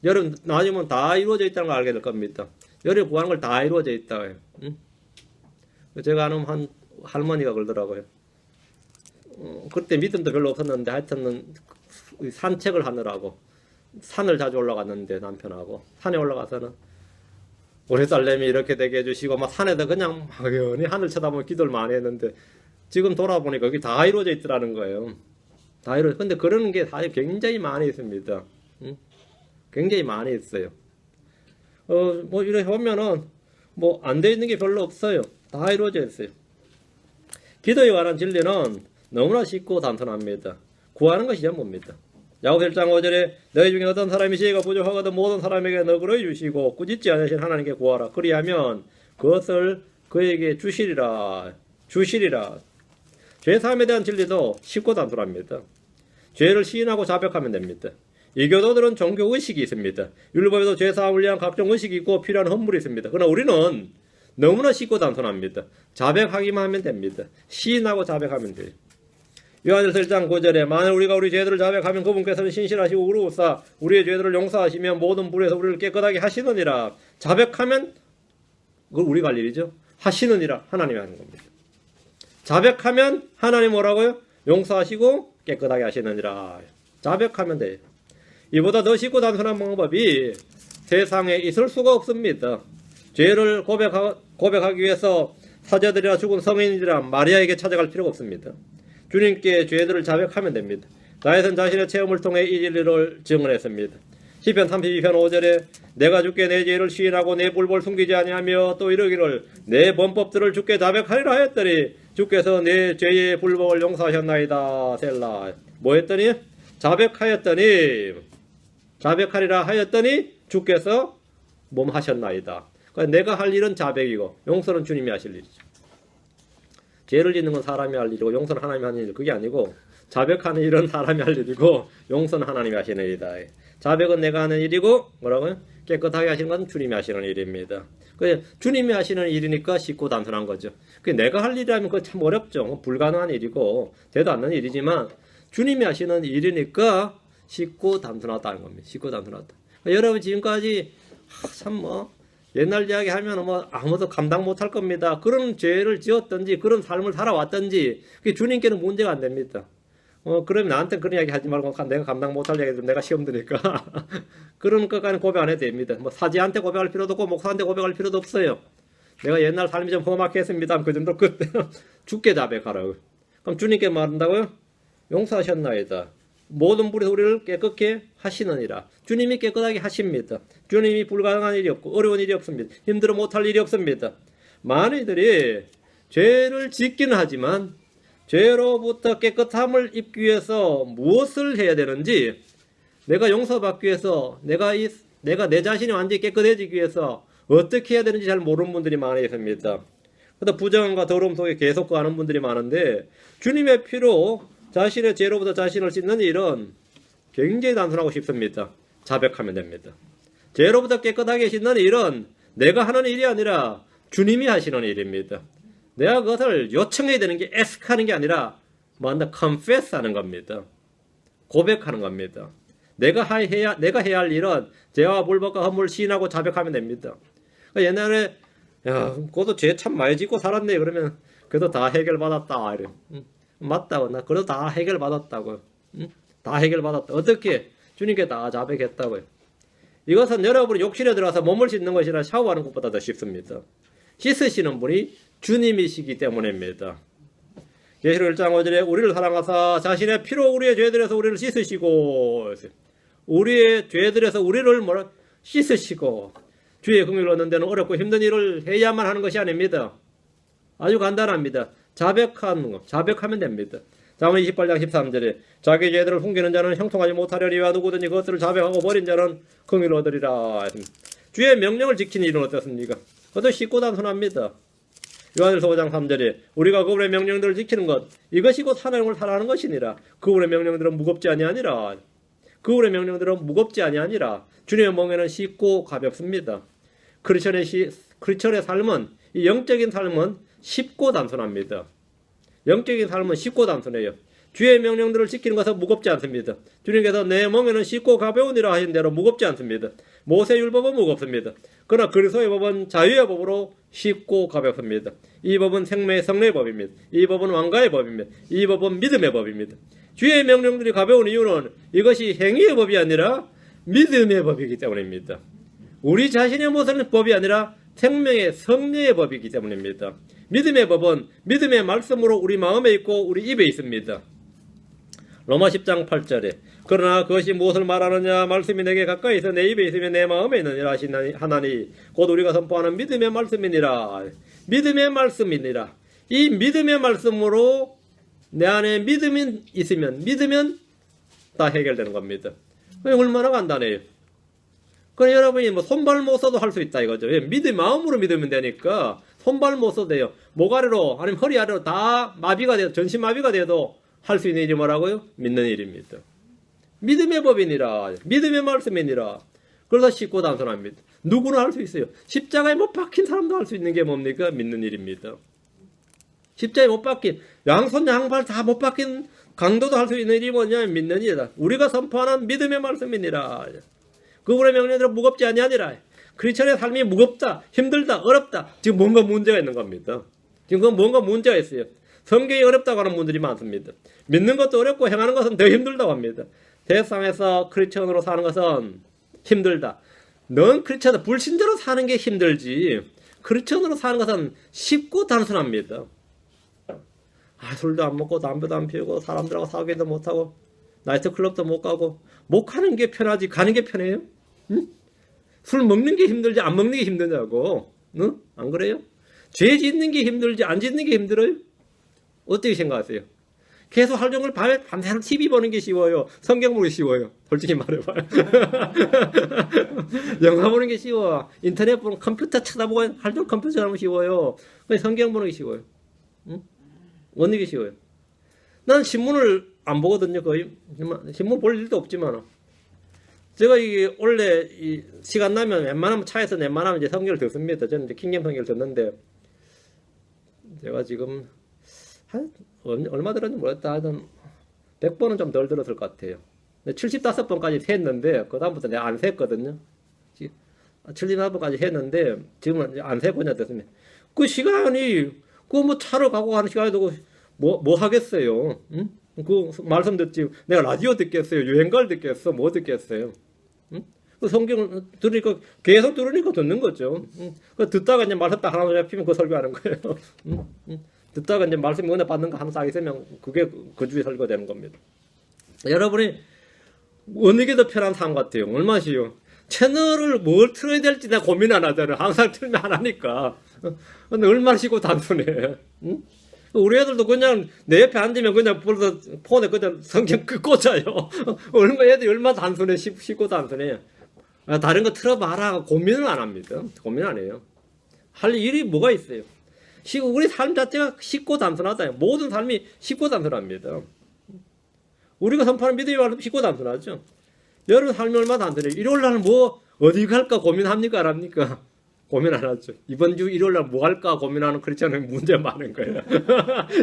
여러분 나중에 다 이루어져 있다는 걸 알게 될 겁니다. 여러분 구하는 걸 다 이루어져 있다. 응? 제가 아는 한 할머니가 그러더라고요. 그때 믿음도 별로 없었는데 하여튼 산책을 하느라고 산을 자주 올라갔는데 남편하고 산에 올라가서는 우리 딸내미 이렇게 되게 해주시고 막 산에다 그냥 막연히 하늘 쳐다보면 기도를 많이 했는데 지금 돌아보니까 여기 다 이루어져 있더라는 거예요. 다 이루어져. 근데 그러는 게 사실 굉장히 많이 있습니다. 응? 굉장히 많이 있어요. 뭐 이렇게 보면은 뭐 안 돼 있는 게 별로 없어요. 다 이루어져 있어요. 기도에 관한 진리는 너무나 쉽고 단순합니다. 구하는 것이 전부입니다. 야고보 1장 5절에 너희 중에 어떤 사람이 지혜가 부족하거든 모든 사람에게 너그러이 주시고 꾸짖지 않으신 하나님께 구하라. 그리하면 그것을 그에게 주시리라. 죄사함에 대한 진리도 쉽고 단순합니다. 죄를 시인하고 자백하면 됩니다. 이교도들은 종교의식이 있습니다. 율법에도 죄사함을 위한 각종 의식이 있고 필요한 헌물이 있습니다. 그러나 우리는 너무나 쉽고 단순합니다. 자백하기만 하면 됩니다. 시인하고 자백하면 돼요. 요한일서 1장 9절에 만일 우리가 우리 죄들을 자백하면 그분께서는 신실하시고 의로우사 우리의 죄들을 용서하시며 모든 불에서 우리를 깨끗하게 하시느니라. 자백하면 그걸 우리가 할 일이죠. 하시느니라. 하나님이 하는 겁니다. 자백하면 하나님 뭐라고요? 용서하시고 깨끗하게 하시느니라. 자백하면 돼요. 이보다 더 쉽고 단순한 방법이 세상에 있을 수가 없습니다. 죄를 고백하기 위해서 사제들이나 죽은 성인이라 마리아에게 찾아갈 필요가 없습니다. 주님께 죄들을 자백하면 됩니다. 다윗은 자신의 체험을 통해 이 진리를 증언했습니다. 시편 32편 5절에 내가 주께 내 죄를 시인하고 내 불법을 숨기지 아니하며 또 이르기를 내 범법들을 주께 자백하리라 하였더니 주께서 내 죄의 불법을 용서하셨나이다. 셀라. 뭐 했더니? 자백하리라 하였더니 주께서 몸 하셨나이다. 그러니까 내가 할 일은 자백이고 용서는 주님이 하실 일이죠. 죄를 짓는 건 사람이 할 일이고 용서는 하나님이 하는 일. 그게 아니고 자백하는 일은 사람이 할 일이고 용서는 하나님이 하시는 일이다. 자백은 내가 하는 일이고 뭐라고요? 깨끗하게 하시는 건 주님이 하시는 일입니다. 주님이 하시는 일이니까 쉽고 단순한 거죠. 내가 할 일이라면 그거 참 어렵죠. 불가능한 일이고 되도 않는 일이지만 주님이 하시는 일이니까 쉽고 단순하다는 겁니다. 쉽고 단순하다. 여러분 지금까지 참 옛날 이야기 하면 아무도 감당 못할 겁니다. 그런 죄를 지었든지 그런 삶을 살아왔든지 그게 주님께는 문제가 안 됩니다. 그러면 나한테 그런 이야기 하지 말고 내가 감당 못할 이야기들 내가 시험 드니까 그런 것까지는 고백 안 해도 됩니다. 사지한테 고백할 필요도 없고 목사한테 고백할 필요도 없어요. 내가 옛날 삶이 좀 험악해 했습니다. 그 정도 그때 주께 자백하라고. 그럼 주님께 말한다고요? 용서하셨나이다. 모든 불에서 우리를 깨끗게 하시느니라. 주님이 깨끗하게 하십니다. 주님이 불가능한 일이 없고 어려운 일이 없습니다. 힘들어 못할 일이 없습니다. 많은 이들이 죄를 짓기는 하지만 죄로부터 깨끗함을 입기 위해서 무엇을 해야 되는지, 내가 용서받기 위해서, 내가 내 자신이 완전히 깨끗해지기 위해서 어떻게 해야 되는지 잘 모르는 분들이 많이 있습니다. 그래서 부정함과 더러움 속에 계속 가는 분들이 많은데, 주님의 피로 자신의 죄로부터 자신을 씻는 일은 굉장히 단순하고 쉽습니다. 자백하면 됩니다. 죄로부터 깨끗하게 씻는 일은 내가 하는 일이 아니라 주님이 하시는 일입니다. 내가 그것을 요청해야 되는 게 ask하는 게 아니라 먼저 confess 하는 겁니다. 고백하는 겁니다. 내가 해야 할 일은 죄와 불법과 허물 시인하고 자백하면 됩니다. 옛날에 야, 그것도 죄 참 많이 짓고 살았네. 그러면 그래도 다 해결받았다. 이래. 맞다고. 나 그래도 다 해결받았다고. 다 해결받았다. 어떻게? 주님께 다 자백했다고요. 이것은 여러분이 욕실에 들어가서 몸을 씻는 것이나 샤워하는 것보다 더 쉽습니다. 씻으시는 분이 주님이시기 때문입니다. 계시록 1장 5절에 우리를 사랑하사 자신의 피로 우리의 죄들에서 우리를 씻으시고, 우리의 죄들에서 우리를 씻으시고, 주의 긍휼을 얻는 데는 어렵고 힘든 일을 해야만 하는 것이 아닙니다. 아주 간단합니다. 자백하면 됩니다. 잠언 28장 13절에 자기 죄들을 숨기는 자는 형통하지 못하려니와 누구든지 그것을 자백하고 버린 자는 긍휼을 얻으리라. 주의 명령을 지키는 일은 어떻습니까? 그것도 쉽고 단순합니다. 요한일서 5장 3절에 우리가 그분의 명령들을 지키는 것, 이것이 곧 하나님을 사랑하는 것이니라. 그분의 명령들은 무겁지 아니하니라. 그분의 명령들은 무겁지 아니하니라. 주님의 멍에는 쉽고 가볍습니다. 크리스천의 삶은, 이 영적인 삶은 쉽고 단순합니다. 영적인 삶은 쉽고 단순해요. 주의 명령들을 지키는 것은 무겁지 않습니다. 주님께서 내 멍에는 쉽고 가벼우니라 하신 대로 무겁지 않습니다. 모세율법은 무겁습니다. 그러나 그리스도의 법은 자유의 법으로 쉽고 가볍습니다. 이 법은 생명의 성례의 법입니다. 이 법은 왕가의 법입니다. 이 법은 믿음의 법입니다. 주의 명령들이 가벼운 이유는 이것이 행위의 법이 아니라 믿음의 법이기 때문입니다. 우리 자신의 모습의 법이 아니라 생명의 성례의 법이기 때문입니다. 믿음의 법은 믿음의 말씀으로 우리 마음에 있고 우리 입에 있습니다. 로마 10장 8절에 그러나 그것이 무엇을 말하느냐, 말씀이 내게 가까이 있어 내 입에 있으면 내 마음에 있느니라 하신 하나니 곧 우리가 선포하는 믿음의 말씀이니라. 믿음의 말씀이니라. 이 믿음의 말씀으로 내 안에 믿음이 있으면, 믿으면 다 해결되는 겁니다. 얼마나 간단해요. 그럼 여러분이 손발 못 써도 할 수 있다 이거죠. 마음으로 믿으면 되니까 손발 못 써도 돼요. 목 아래로 아니면 허리 아래로 다 마비가 돼도, 전신 마비가 돼도 할 수 있는 일이 뭐라고요? 믿는 일입니다. 믿음의 법이니라. 믿음의 말씀이니라. 그래서 쉽고 단순합니다. 누구나 할 수 있어요. 십자가에 못 박힌 사람도 할 수 있는 게 뭡니까? 믿는 일입니다. 십자가에 못 박힌, 양손 양발 다 못 박힌 강도도 할 수 있는 일이 뭐냐면 믿는 일이다. 우리가 선포하는 믿음의 말씀이니라. 그분의 명령들은 무겁지 아니하니라. 크리스천의 삶이 무겁다, 힘들다, 어렵다. 지금 뭔가 문제가 있는 겁니다. 지금 뭔가 문제가 있어요. 성경이 어렵다고 하는 분들이 많습니다. 믿는 것도 어렵고 행하는 것은 더 힘들다고 합니다. 세상에서 크리스천으로 사는 것은 힘들다. 넌 크리스천, 불신자로 사는 게 힘들지. 크리스천으로 사는 것은 쉽고 단순합니다. 술도 안 먹고 담배도 안 피우고 사람들하고 사귀도 못하고 나이트클럽도 못 가고 못 가는 게 편하지 가는 게 편해요? 응? 술 먹는 게 힘들지 안 먹는 게 힘드냐고. 응? 안 그래요? 죄 짓는 게 힘들지 안 짓는 게 힘들어요? 어떻게 생각하세요? 계속 하루 종일 밤새로 TV 보는 게 쉬워요? 성경 보는 게 쉬워요? 솔직히 말해봐요. 영화 보는 게 쉬워. 인터넷 보는 컴퓨터 찾아보고 하루 종일 컴퓨터 하면 쉬워요. 성경 보는 게 쉬워요. 응? 어느 게 쉬워요? 나는 신문을 안 보거든요. 거의 신문 볼 일도 없지만 제가 이게 원래 시간 나면 웬만하면 차에서 웬만하면 이제 성경을 듣습니다. 저는 이제 킹잼 성경을 듣는데 제가 지금 얼마 들었는지 모르겠다. 하여튼 100번은 좀 덜 들었을 것 같아요. 75번까지 셌는데 그 다음부터 내가 안 셌거든요. 75번까지 했는데 지금은 안 세고냐 됐습니다. 그 시간이 그 차로 가고 하는 시간에 두고 뭐 하겠어요? 응? 그 말씀 듣지. 내가 라디오 듣겠어요? 유행가를 듣겠어? 뭐 듣겠어요? 응? 그 성경을 들으니까 계속 들으니까 듣는 거죠. 응? 그 듣다가 이제 말씀 딱 하나 잡히면 그 설교하는 거예요. 응? 응? 듣다가 이제 말씀 은혜 받는 거 하나 딱 있으면 그게 그 주에 설교되는 겁니다. 여러분이 어느 게 더 편한 삶 같아요? 얼마나 쉬워? 채널을 뭘 틀어야 될지 나 고민 안 하잖아. 항상 틀면 안 하니까. 근데 얼마나 쉽고 단순해. 응? 우리 애들도 그냥 내 옆에 앉으면 그냥 벌써 폰에 그냥 성경 꽂아요. 애들이 얼마나 단순해. 쉽고 단순해. 다른 거 틀어봐라. 고민을 안 합니다. 고민 안 해요. 할 일이 뭐가 있어요. 우리 삶 자체가 쉽고 단순하다. 모든 삶이 쉽고 단순합니다. 우리가 선포하는 믿음이 쉽고 단순하죠. 여러분 삶이 얼마나 단순해요. 일요일날 뭐 어디 갈까 고민합니까? 안 합니까? 고민 안 하죠. 이번 주 일요일날 뭐 할까 고민하는 크리스천은 문제 많은 거예요.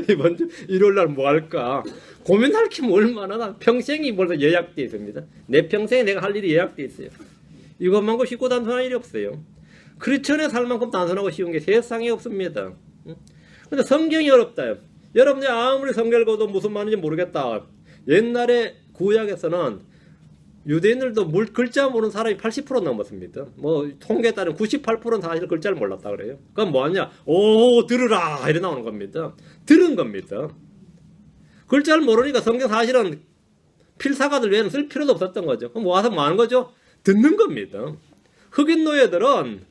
이번 주 일요일날 뭐 할까 고민할 게 얼마나 평생이 벌써 예약되어 있습니다. 내 평생에 내가 할 일이 예약되어 있어요. 이것만큼 쉽고 단순한 일이 없어요. 크리스천의 삶만큼 단순하고 쉬운 게 세상에 없습니다. 근데 성경이 어렵다요. 여러분들 아무리 성경을 읽어도 무슨 말인지 모르겠다. 옛날에 구약에서는 유대인들도 글자 모르는 사람이 80% 넘었습니다. 뭐 통계에 따르면 98%는 사실 글자를 몰랐다 그래요. 그럼 뭐하냐? 오 들으라 이래 나오는 겁니다. 들은 겁니다. 글자를 모르니까 성경 사실은 필사가들 외에는 쓸 필요도 없었던 거죠. 그럼 와서 뭐 하는 거죠? 듣는 겁니다. 흑인 노예들은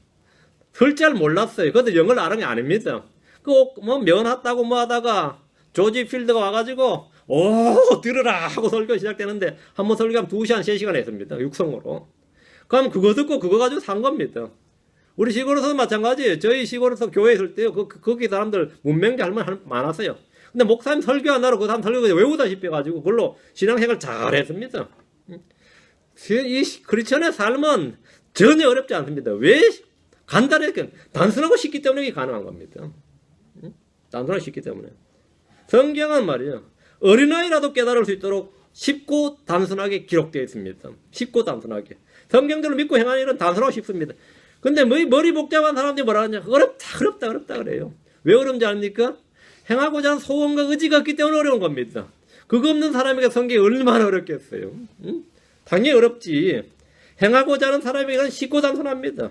글자를 몰랐어요. 그것도 영어를 아는 게 아닙니다. 뭐 면하다고 뭐 하다가 조지 필드가 와가지고 오 들으라 하고 설교 시작되는데 한번 설교하면 2시간 3시간 했습니다. 육성으로. 그럼 그거 듣고 그거 가지고 산 겁니다. 우리 시골에서도 마찬가지예요. 저희 시골에서 교회 있을 때요. 거기 사람들 문맹자 할머니 많았어요. 근데 목사님 설교하느라고 그 사람 설교 외우다시피 해가지고 그걸로 신앙생활 잘 했습니다. 이 크리스천의 삶은 전혀 어렵지 않습니다. 왜? 간단하게 단순하고 쉽기 때문에 이게 가능한 겁니다. 단순하고 쉽기 때문에. 성경은 말이에요. 어린아이라도 깨달을 수 있도록 쉽고 단순하게 기록되어 있습니다. 쉽고 단순하게. 성경대로 믿고 행하는 일은 단순하고 쉽습니다. 근데 머리 복잡한 사람들이 뭐라 하냐? 어렵다 그래요. 왜 어려운지 압니까? 행하고자 하는 소원과 의지가 없기 때문에 어려운 겁니다. 그거 없는 사람에게 성경이 얼마나 어렵겠어요. 응? 당연히 어렵지. 행하고자 하는 사람에게는 쉽고 단순합니다.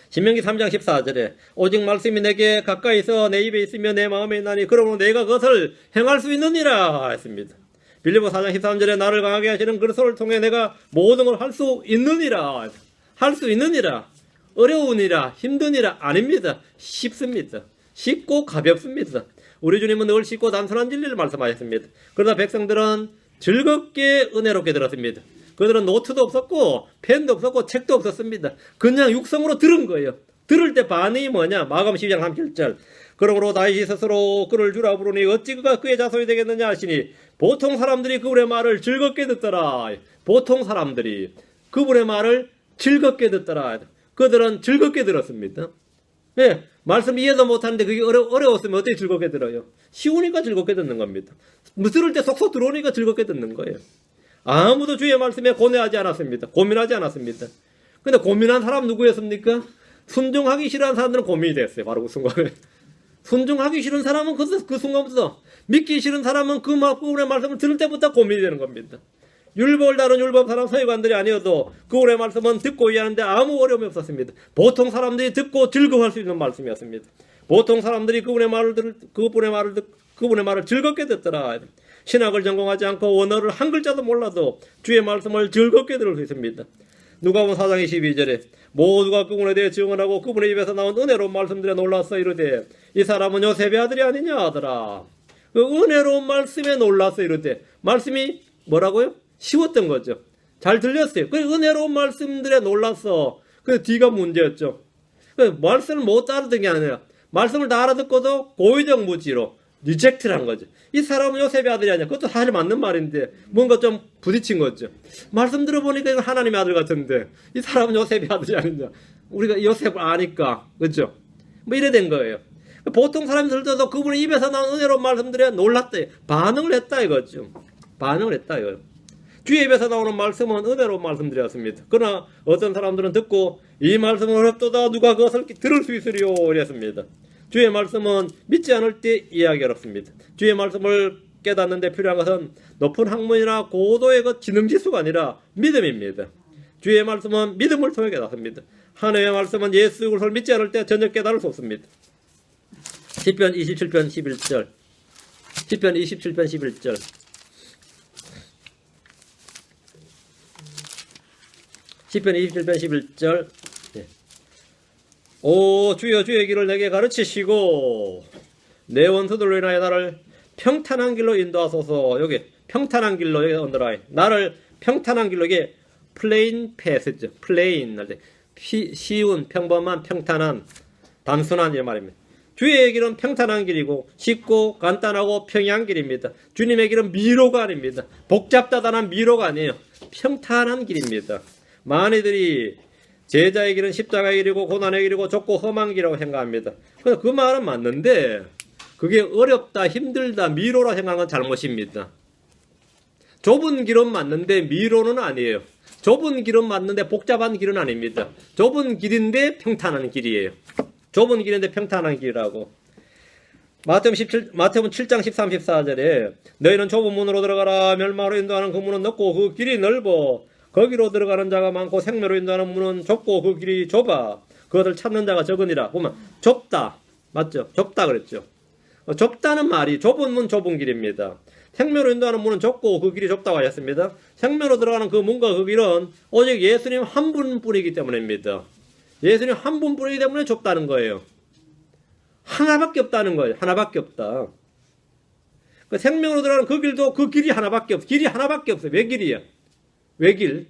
신명기 3장 14절에 오직 말씀이 내게 가까이 있어 내 입에 있으며 내 마음에 있나니 그러므로 내가 그것을 행할 수 있느니라 했습니다. 빌립보 4장 13절에 나를 강하게 하시는 그리스도를 통해 내가 모든 걸 할 수 있느니라. 할 수 있느니라. 어려우니라 힘드니라 아닙니다. 쉽습니다. 쉽고 가볍습니다. 우리 주님은 늘 쉽고 단순한 진리를 말씀하셨습니다. 그러나 백성들은 즐겁게 은혜롭게 들었습니다. 그들은 노트도 없었고 펜도 없었고 책도 없었습니다. 그냥 육성으로 들은 거예요. 들을 때 반응이 뭐냐? 마가복음 12장 37절. 그러므로 다윗이 스스로 그를 주라 부르니 어찌 그가 그의 자손이 되겠느냐 하시니 보통 사람들이 그분의 말을 즐겁게 듣더라. 보통 사람들이 그분의 말을 즐겁게 듣더라. 그들은 즐겁게 들었습니다. 네, 말씀 이해도 못하는데 그게 어려웠으면 어떻게 즐겁게 들어요? 쉬우니까 즐겁게 듣는 겁니다. 들을 때 속속 들어오니까 즐겁게 듣는 거예요. 아무도 주의 말씀에 고뇌하지 않았습니다. 고민하지 않았습니다. 근데 고민한 사람 누구였습니까? 순종하기 싫어하는 사람들은 고민이 됐어요. 바로 그 순간에. 순종하기 싫은 사람은 그 순간부터, 믿기 싫은 사람은 그 그분의 말씀을 들을 때부터 고민이 되는 겁니다. 율법을 다룬 율법 사람 서기관들이 아니어도 그분의 말씀은 듣고 이해하는데 아무 어려움이 없었습니다. 보통 사람들이 듣고 즐거워할 수 있는 말씀이었습니다. 보통 사람들이 그분의 말을 즐겁게 듣더라. 신학을 전공하지 않고 원어를 한 글자도 몰라도 주의 말씀을 즐겁게 들을 수 있습니다. 누가복음 4장 22절에 모두가 그분에 대해 증언하고 그분의 입에서 나온 은혜로운 말씀들에 놀라서 이르되 이 사람은 요셉의 아들이 아니냐 하더라. 그 은혜로운 말씀에 놀라서 이르되 말씀이 뭐라고요? 쉬웠던 거죠. 잘 들렸어요. 그 은혜로운 말씀들에 놀라서 그 뒤가 문제였죠. 그 말씀을 못 알아듣는 게 아니라 말씀을 다 알아듣고도 고의적 무지로 리젝트를 한 거죠. 이 사람은 요셉의 아들이 아니야. 그것도 사실 맞는 말인데 뭔가 좀 부딪힌 거죠. 말씀 들어보니까 이건 하나님의 아들 같은데 이 사람은 요셉의 아들이 아니냐. 우리가 요셉을 아니까 그렇죠. 뭐 이래 된 거예요. 보통 사람들도 그분의 입에서 나온 은혜로운 말씀들에 놀랐다. 반응을 했다 이거죠. 반응을 했다 이거예요. 주의 입에서 나오는 말씀은 은혜로운 말씀들이었습니다. 그러나 어떤 사람들은 듣고 이 말씀은 어렵도다 누가 그것을 들을 수 있으리요 이랬습니다. 주의 말씀은 믿지 않을 때 이해하기 어렵습니다. 주의 말씀을 깨닫는 데 필요한 것은 높은 학문이나 고도의 그 지능지수가 아니라 믿음입니다. 주의 말씀은 믿음을 통해 깨닫습니다. 하나님의 말씀은 예수 그리스도를 믿지 않을 때 전혀 깨달을 수 없습니다. 시편 27편 11절 시편 27편 11절 시편 27편 11절. 예. 오 주여 주의 길을 내게 가르치시고 내 원수들로 인하여 나를 평탄한 길로 인도하소서. 여기 평탄한 길로, 여기 언더라인, 나를 평탄한 길로, 이게 플레인 패스죠. 플레인 할 때 쉬운, 평범한, 평탄한, 단순한 이런 말입니다. 주의 길은 평탄한 길이고 쉽고 간단하고 평이한 길입니다. 주님의 길은 미로가 아닙니다. 복잡다단한 미로가 아니에요. 평탄한 길입니다. 많이들이 제자의 길은 십자가의 길이고 고난의 길이고 좁고 험한 길이라고 생각합니다. 그래서 그 말은 맞는데 그게 어렵다, 힘들다, 미로라 생각하는 건 잘못입니다. 좁은 길은 맞는데 미로는 아니에요. 좁은 길은 맞는데 복잡한 길은 아닙니다. 좁은 길인데 평탄한 길이에요. 좁은 길인데 평탄한 길이라고. 마태복음 7장 13, 14절에 너희는 좁은 문으로 들어가라. 멸망으로 인도하는 그 문은 넓고 그 길이 넓어. 거기로 들어가는 자가 많고 생명으로 인도하는 문은 좁고 그 길이 좁아. 그것을 찾는 자가 적으니라. 보면 좁다. 맞죠? 좁다 그랬죠. 좁다는 말이 좁은 문 좁은 길입니다. 생명으로 인도하는 문은 좁고 그 길이 좁다고 하셨습니다. 생명으로 들어가는 그 문과 그 길은 오직 예수님 한 분뿐이기 때문입니다. 예수님 한 분뿐이기 때문에 좁다는 거예요. 하나밖에 없다는 거예요. 하나밖에 없다. 그 생명으로 들어가는 그 길도 그 길이 하나밖에 없어요. 길이 하나밖에 없어요. 외길이에요. 외길.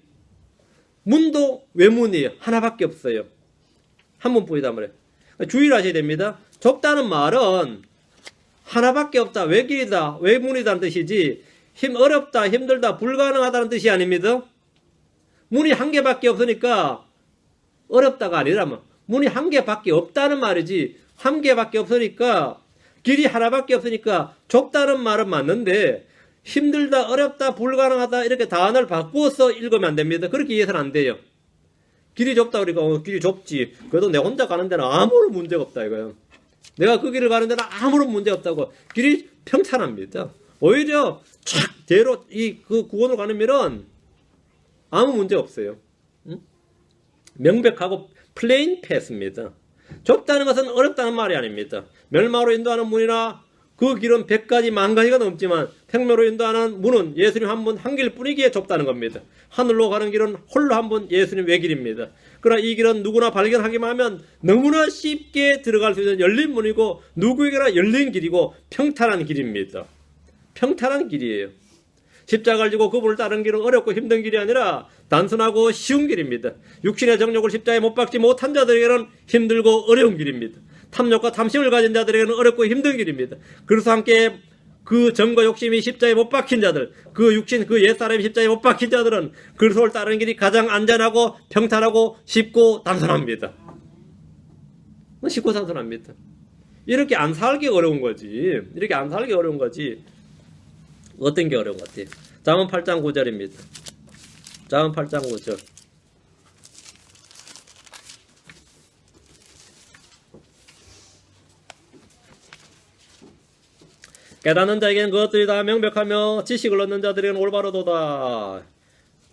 문도 외문이에요. 하나밖에 없어요. 한 분뿐이다 말이에요. 주의하셔야 됩니다. 좁다는 말은 하나밖에 없다, 외길이다, 외문이다는 뜻이지 어렵다, 힘들다, 불가능하다는 뜻이 아닙니다. 문이 한 개밖에 없으니까 어렵다가 아니라면 문이 한 개밖에 없다는 말이지 한 개밖에 없으니까 길이 하나밖에 없으니까 좁다는 말은 맞는데 힘들다, 어렵다, 불가능하다 이렇게 단어를 바꾸어서 읽으면 안 됩니다. 그렇게 이해해서는 안 돼요. 길이 좁다 그러니까 길이 좁지. 그래도 내 혼자 가는 데는 아무런 문제가 없다 이거예요. 내가 그 길을 가는 데는 아무런 문제 없다고. 길이 평탄합니다. 오히려 착 대로 그 구원을 가는 길은 아무 문제 없어요. 응? 명백하고 플레인 패스입니다. 좁다는 것은 어렵다는 말이 아닙니다. 멸망으로 인도하는 문이나 그 길은 100가지, 10,000가지가 넘지만 생명으로 인도하는 문은 예수님 한 분 한 길뿐이기에 좁다는 겁니다. 하늘로 가는 길은 홀로 한 분 예수님 외길입니다. 그러나 이 길은 누구나 발견하기만 하면 너무나 쉽게 들어갈 수 있는 열린 문이고 누구에게나 열린 길이고 평탄한 길입니다. 평탄한 길이에요. 십자가를 지고 그분을 따르는 길은 어렵고 힘든 길이 아니라 단순하고 쉬운 길입니다. 육신의 정욕을 십자가에 못 박지 못한 자들에게는 힘들고 어려운 길입니다. 탐욕과 탐심을 가진 자들에게는 어렵고 힘든 길입니다. 그래서 함께 그 정과 욕심이 십자가에 못 박힌 자들, 그 육신, 그 옛사람이 십자가에 못 박힌 자들은 그리스도를 따르는 길이 가장 안전하고 평탄하고 쉽고 단순합니다. 쉽고 단순합니다. 이렇게 안 살기 어려운 거지. 이렇게 안 살기 어려운 거지. 어떤 게 어려운 것 같아요? 잠언 8장 9절입니다. 잠언 8장 9절. 깨닫는 자에게는 그것들이 다 명백하며 지식을 얻는 자들에게는 올바르도다.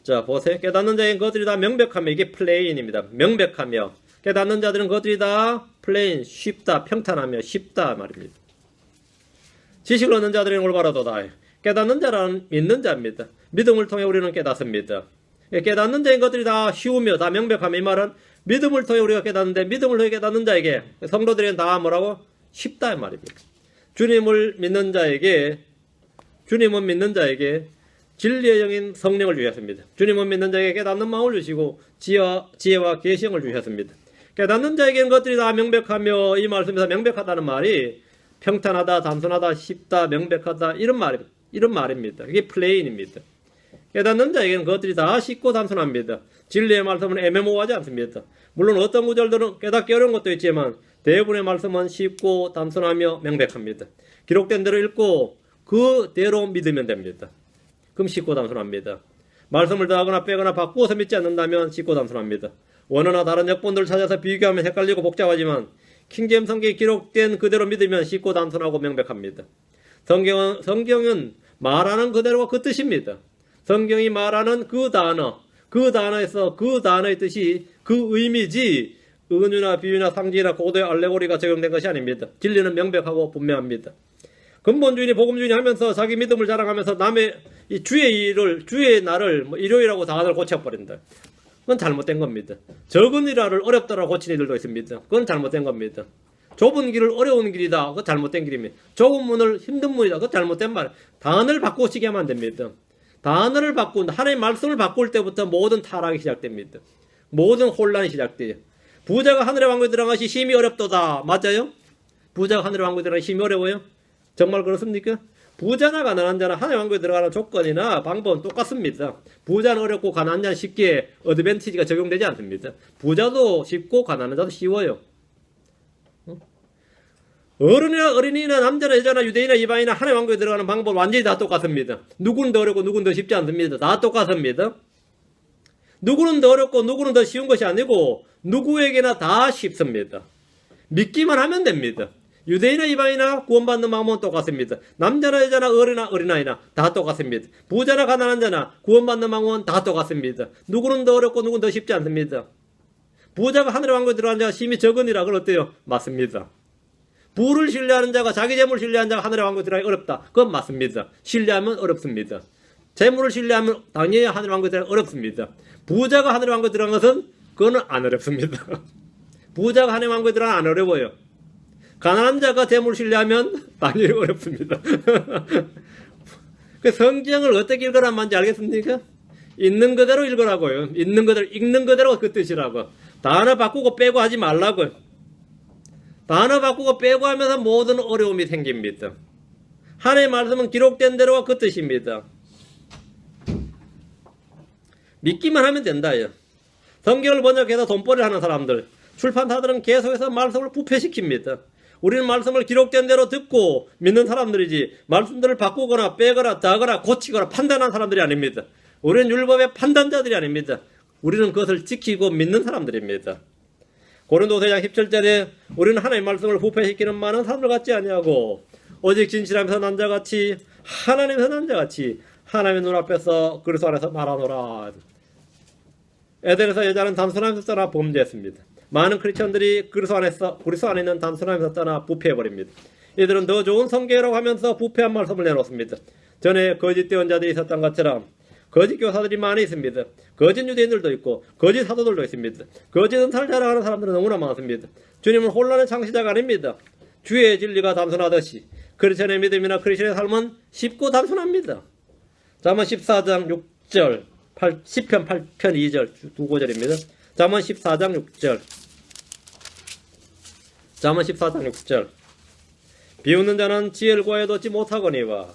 자 보세요. 깨닫는 자에게는 그것들이 다 명백하며, 이게 플레인입니다. 명백하며. 깨닫는 자들은 그것들이 다 플레인, 쉽다, 평탄하며 쉽다 말입니다. 지식을 얻는 자들에게는 올바르도다. 깨닫는 자라는 믿는 자입니다. 믿음을 통해 우리는 깨닫습니다. 깨닫는 자인 것들이 다 쉬우며 다 명백하며, 이 말은 믿음을 통해 우리가 깨닫는데 믿음을 통해 깨닫는 자에게, 성도들에게는 다 뭐라고? 쉽다 이 말입니다. 주님을 믿는 자에게, 주님은 믿는 자에게 진리의 영인 성령을 주셨습니다. 주님은 믿는 자에게 깨닫는 마음을 주시고 지혜와 계시형을 주셨습니다. 깨닫는 자에게는 것들이 다 명백하며, 이 말씀에서 명백하다는 말이 평탄하다, 단순하다, 쉽다, 명백하다 이런 말입니다. 이게 플레인입니다. 깨닫는 자에게는 그것들이 다 쉽고 단순합니다. 진리의 말씀은 애매모호하지 않습니다. 물론 어떤 구절들은 깨닫기 어려운 것도 있지만 대부분의 말씀은 쉽고 단순하며 명백합니다. 기록된 대로 읽고 그대로 믿으면 됩니다. 그럼 쉽고 단순합니다. 말씀을 더하거나 빼거나 바꾸어서 믿지 않는다면 쉽고 단순합니다. 원어나 다른 역본들을 찾아서 비교하면 헷갈리고 복잡하지만 킹제임스 성경에 기록된 그대로 믿으면 쉽고 단순하고 명백합니다. 성경은 말하는 그대로가 그 뜻입니다. 성경이 말하는 그 단어에서 그 단어의 뜻이 그 의미지 은유나 비유나 상징이나 고도의 알레고리가 적용된 것이 아닙니다. 진리는 명백하고 분명합니다. 근본주의니 복음주의니 하면서 자기 믿음을 자랑하면서 남의 이 주의 날을 일요일하고 단어를 고쳐버린다. 그건 잘못된 겁니다. 적은 일화를 어렵다라고 고친 이들도 있습니다. 그건 잘못된 겁니다. 좁은 길을 어려운 길이다. 그건 잘못된 길입니다. 좁은 문을 힘든 문이다. 그건 잘못된 말. 단어를 바꾸시게 하면 안 됩니다. 단어를 바꾼다. 하나님의 말씀을 바꿀 때부터 모든 타락이 시작됩니다. 모든 혼란이 시작돼요. 부자가 하늘의 왕국에 들어간 것이 심히 어렵도다. 맞아요? 부자가 하늘의 왕국에 들어간 것이 심히 어려워요? 정말 그렇습니까? 부자나 가난한 자나 하나님의 왕국에 들어가는 조건이나 방법은 똑같습니다. 부자는 어렵고 가난한 자는 쉽게 어드밴티지가 적용되지 않습니다. 부자도 쉽고 가난한 자도 쉬워요. 어른이나 어린이나 남자나 여자나 유대인이나 이방인이나 하나님의 왕국에 들어가는 방법은 완전히 다 똑같습니다. 누구는 더 어렵고 누구는 더 쉽지 않습니다. 다 똑같습니다. 누구는 더 어렵고 누구는 더 쉬운 것이 아니고 누구에게나 다 쉽습니다. 믿기만 하면 됩니다. 유대인이나 이방인이나 구원받는 마음은 똑같습니다. 남자나 여자나 어린이나 어린아이나 다 똑같습니다. 부자나 가난한 자나 구원받는 마음은 다 똑같습니다. 누구는 더 어렵고 누구는 더 쉽지 않습니다. 부자가 하늘의 왕국에 들어간 자가 심히 적으니라. 그건 어때요? 맞습니다. 부를 신뢰하는 자가 자기 재물을 신뢰하는 자가 하늘의 왕국에 들어가기 어렵다. 그건 맞습니다. 신뢰하면 어렵습니다. 재물을 신뢰하면 당연히 하늘의 왕국에 들어가기 어렵습니다. 부자가 하늘의 왕국에 들어간 것은 그거는 안 어렵습니다. 부자가 하늘의 왕국에 들어가면 안 어려워요. 가난한 자가 재물을 신뢰하면 당연히 어렵습니다. 그 성경을 어떻게 읽으란 말인지 알겠습니까? 있는 그대로 읽으라고요. 있는 그대로, 읽는 그대로 그 뜻이라고. 단어 바꾸고 빼고 하지 말라고요. 단어 바꾸고 빼고 하면서 모든 어려움이 생깁니다. 하나님의 말씀은 기록된 대로가 그 뜻입니다. 믿기만 하면 된다요. 성경을 번역해서 돈벌이를 하는 사람들, 출판사들은 계속해서 말씀을 부패시킵니다. 우리는 말씀을 기록된 대로 듣고 믿는 사람들이지 말씀들을 바꾸거나 빼거나 더하거나 고치거나 판단하는 사람들이 아닙니다. 우리는 율법의 판단자들이 아닙니다. 우리는 그것을 지키고 믿는 사람들입니다. 고린도서 4장 17절에 우리는 하나님의 말씀을 부패시키는 많은 사람들 같지 아니하고 오직 진실하면서 난 자같이 하나님에서 난 자같이 하나님의 눈앞에서 그리스도 안에서 말하노라. 에덴에서 여자는 단순함에서 떠나 범죄했습니다. 많은 크리스천들이 그리스도 안에 있는 단순함에서 떠나 부패해버립니다. 이들은 더 좋은 성경이라고 하면서 부패한 말씀을 내놓습니다. 전에 거짓 대언자들이 있었던 것처럼 거짓 교사들이 많이 있습니다. 거짓 유대인들도 있고 거짓 사도들도 있습니다. 거짓 은사를 자랑하는 사람들은 너무나 많습니다. 주님은 혼란의 창시자가 아닙니다. 주의 진리가 단순하듯이 크리스천의 믿음이나 크리스천의 삶은 쉽고 단순합니다. 잠언 14장 6절 10편 8편 2절 두 구절입니다. 잠언 14장 6절 잠언 14장 6절 비웃는 자는 지혜를 구하여도 얻지 못하거니와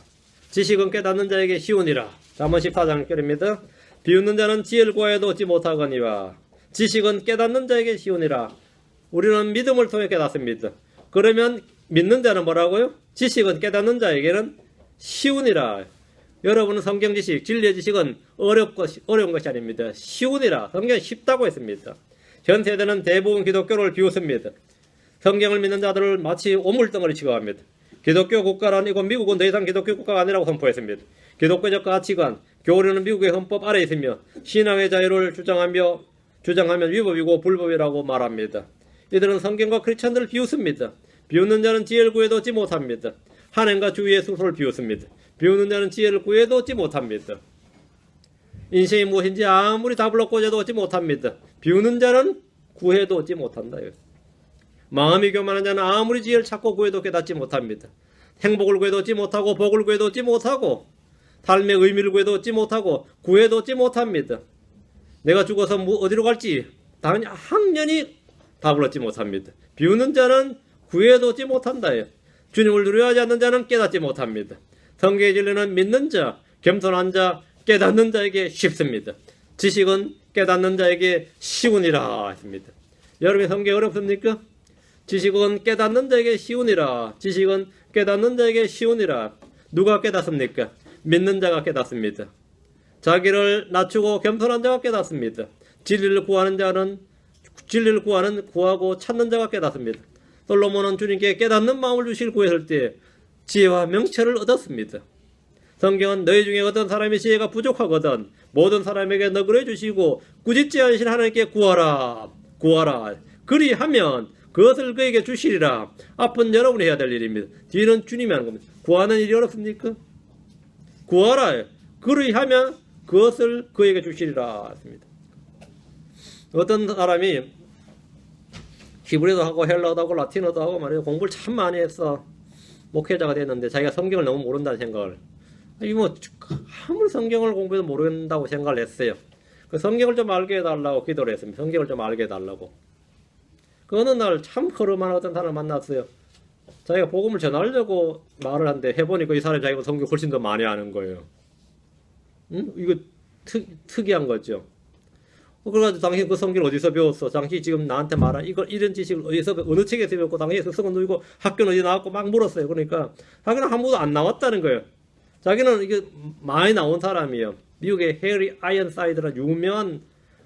지식은 깨닫는 자에게 쉬우니라. 잠언 14장 6절입니다. 비웃는 자는 지혜를 구하여도 얻지 못하거니와 지식은 깨닫는 자에게 쉬우니라. 우리는 믿음을 통해 깨닫습니다. 그러면 믿는 자는 뭐라고요? 지식은 깨닫는 자에게는 쉬우니라. 여러분은 성경 지식, 진리의 지식은 어려운 것이 아닙니다. 쉬우니라. 성경은 쉽다고 했습니다. 현 세대는 대부분 기독교를 비웃습니다. 성경을 믿는 자들을 마치 오물덩어리 취급합니다. 기독교 국가란 이곳 미국은 더 이상 기독교 국가가 아니라고 선포했습니다. 기독교적 가치관, 교리는 미국의 헌법 아래에 있으며 신앙의 자유를 주장하면 위법이고 불법이라고 말합니다. 이들은 성경과 크리스천들을 비웃습니다. 비웃는 자는 지혜를 구해도 얻지 못합니다. 하나님과 주 예수를 비웃습니다. 비웃는 자는 지혜를 구해도 얻지 못합니다. 인생이 무엇인지 아무리 답을 얻고자 얻지 못합니다. 비웃는 자는 구해도 얻지 못한다. 마음이 교만한 자는 아무리 지혜를 찾고 구해도 깨닫지 못합니다. 행복을 구해도 얻지 못하고 복을 구해도 얻지 못하고 삶의 의미를 구해도 얻지 못하고 구해도 얻지 못합니다. 내가 죽어서 어디로 갈지 당연히 답을 얻지 못합니다. 비웃는 자는 구해도 얻지 못한다. 주님을 두려워하지 않는 자는 깨닫지 못합니다. 성경의 진리는 믿는 자, 겸손한 자, 깨닫는 자에게 쉽습니다. 지식은 깨닫는 자에게 쉬우니라 했습니다. 여러분의 성경이 어렵습니까? 지식은 깨닫는 자에게 쉬우니라. 지식은 깨닫는 자에게 쉬우니라. 누가 깨닫습니까? 믿는 자가 깨닫습니다. 자기를 낮추고 겸손한 자가 깨닫습니다. 진리를 구하고 찾는 자가 깨닫습니다. 솔로몬은 주님께 깨닫는 마음을 주실 구했을 때 지혜와 명철을 얻었습니다. 성경은 너희 중에 어떤 사람이 지혜가 부족하거든 모든 사람에게 너그러 주시고 꾸짖지 않으신 하나님께 구하라. 그리하면 그것을 그에게 주시리라. 앞은 여러분이 해야 될 일입니다. 뒤는 주님이 하는 겁니다. 구하는 일이 어렵습니까? 구하라. 그리하면 그것을 그에게 주시리라 했습니다. 어떤 사람이 히브리도 하고 헬라어도 하고 라틴어도 하고 말이에요. 공부를 참 많이 했어. 목회자가 됐는데 자기가 성경을 너무 모른다는 생각을. 이 뭐 아무리 성경을 공부해도 모른다고 생각을 했어요. 그 성경을 좀 알게 해달라고 기도를 했습니다. 성경을 좀 알게 해달라고. 그 어느 날 참 허름한 어떤 사람을 만났어요. 자기가 복음을 전하려고 말을 하는데 해보니까 이 사람이 자기가 성경 훨씬 더 많이 아는 거예요. 응? 이거 특이한 거죠. 그래가지고 당신 그 성경 어디서 배웠어? 당신 지금 나한테 말한 이런 지식을 어디서 어느 책에서 배웠고 당신의 습성은 누구고 학교는 어디 나왔고 막 물었어요. 그러니까 자기는 한 번도 안 나왔다는 거예요. 자기는 이게 많이 나온 사람이에요. 미국의 해리 아이언사이드라는 유명한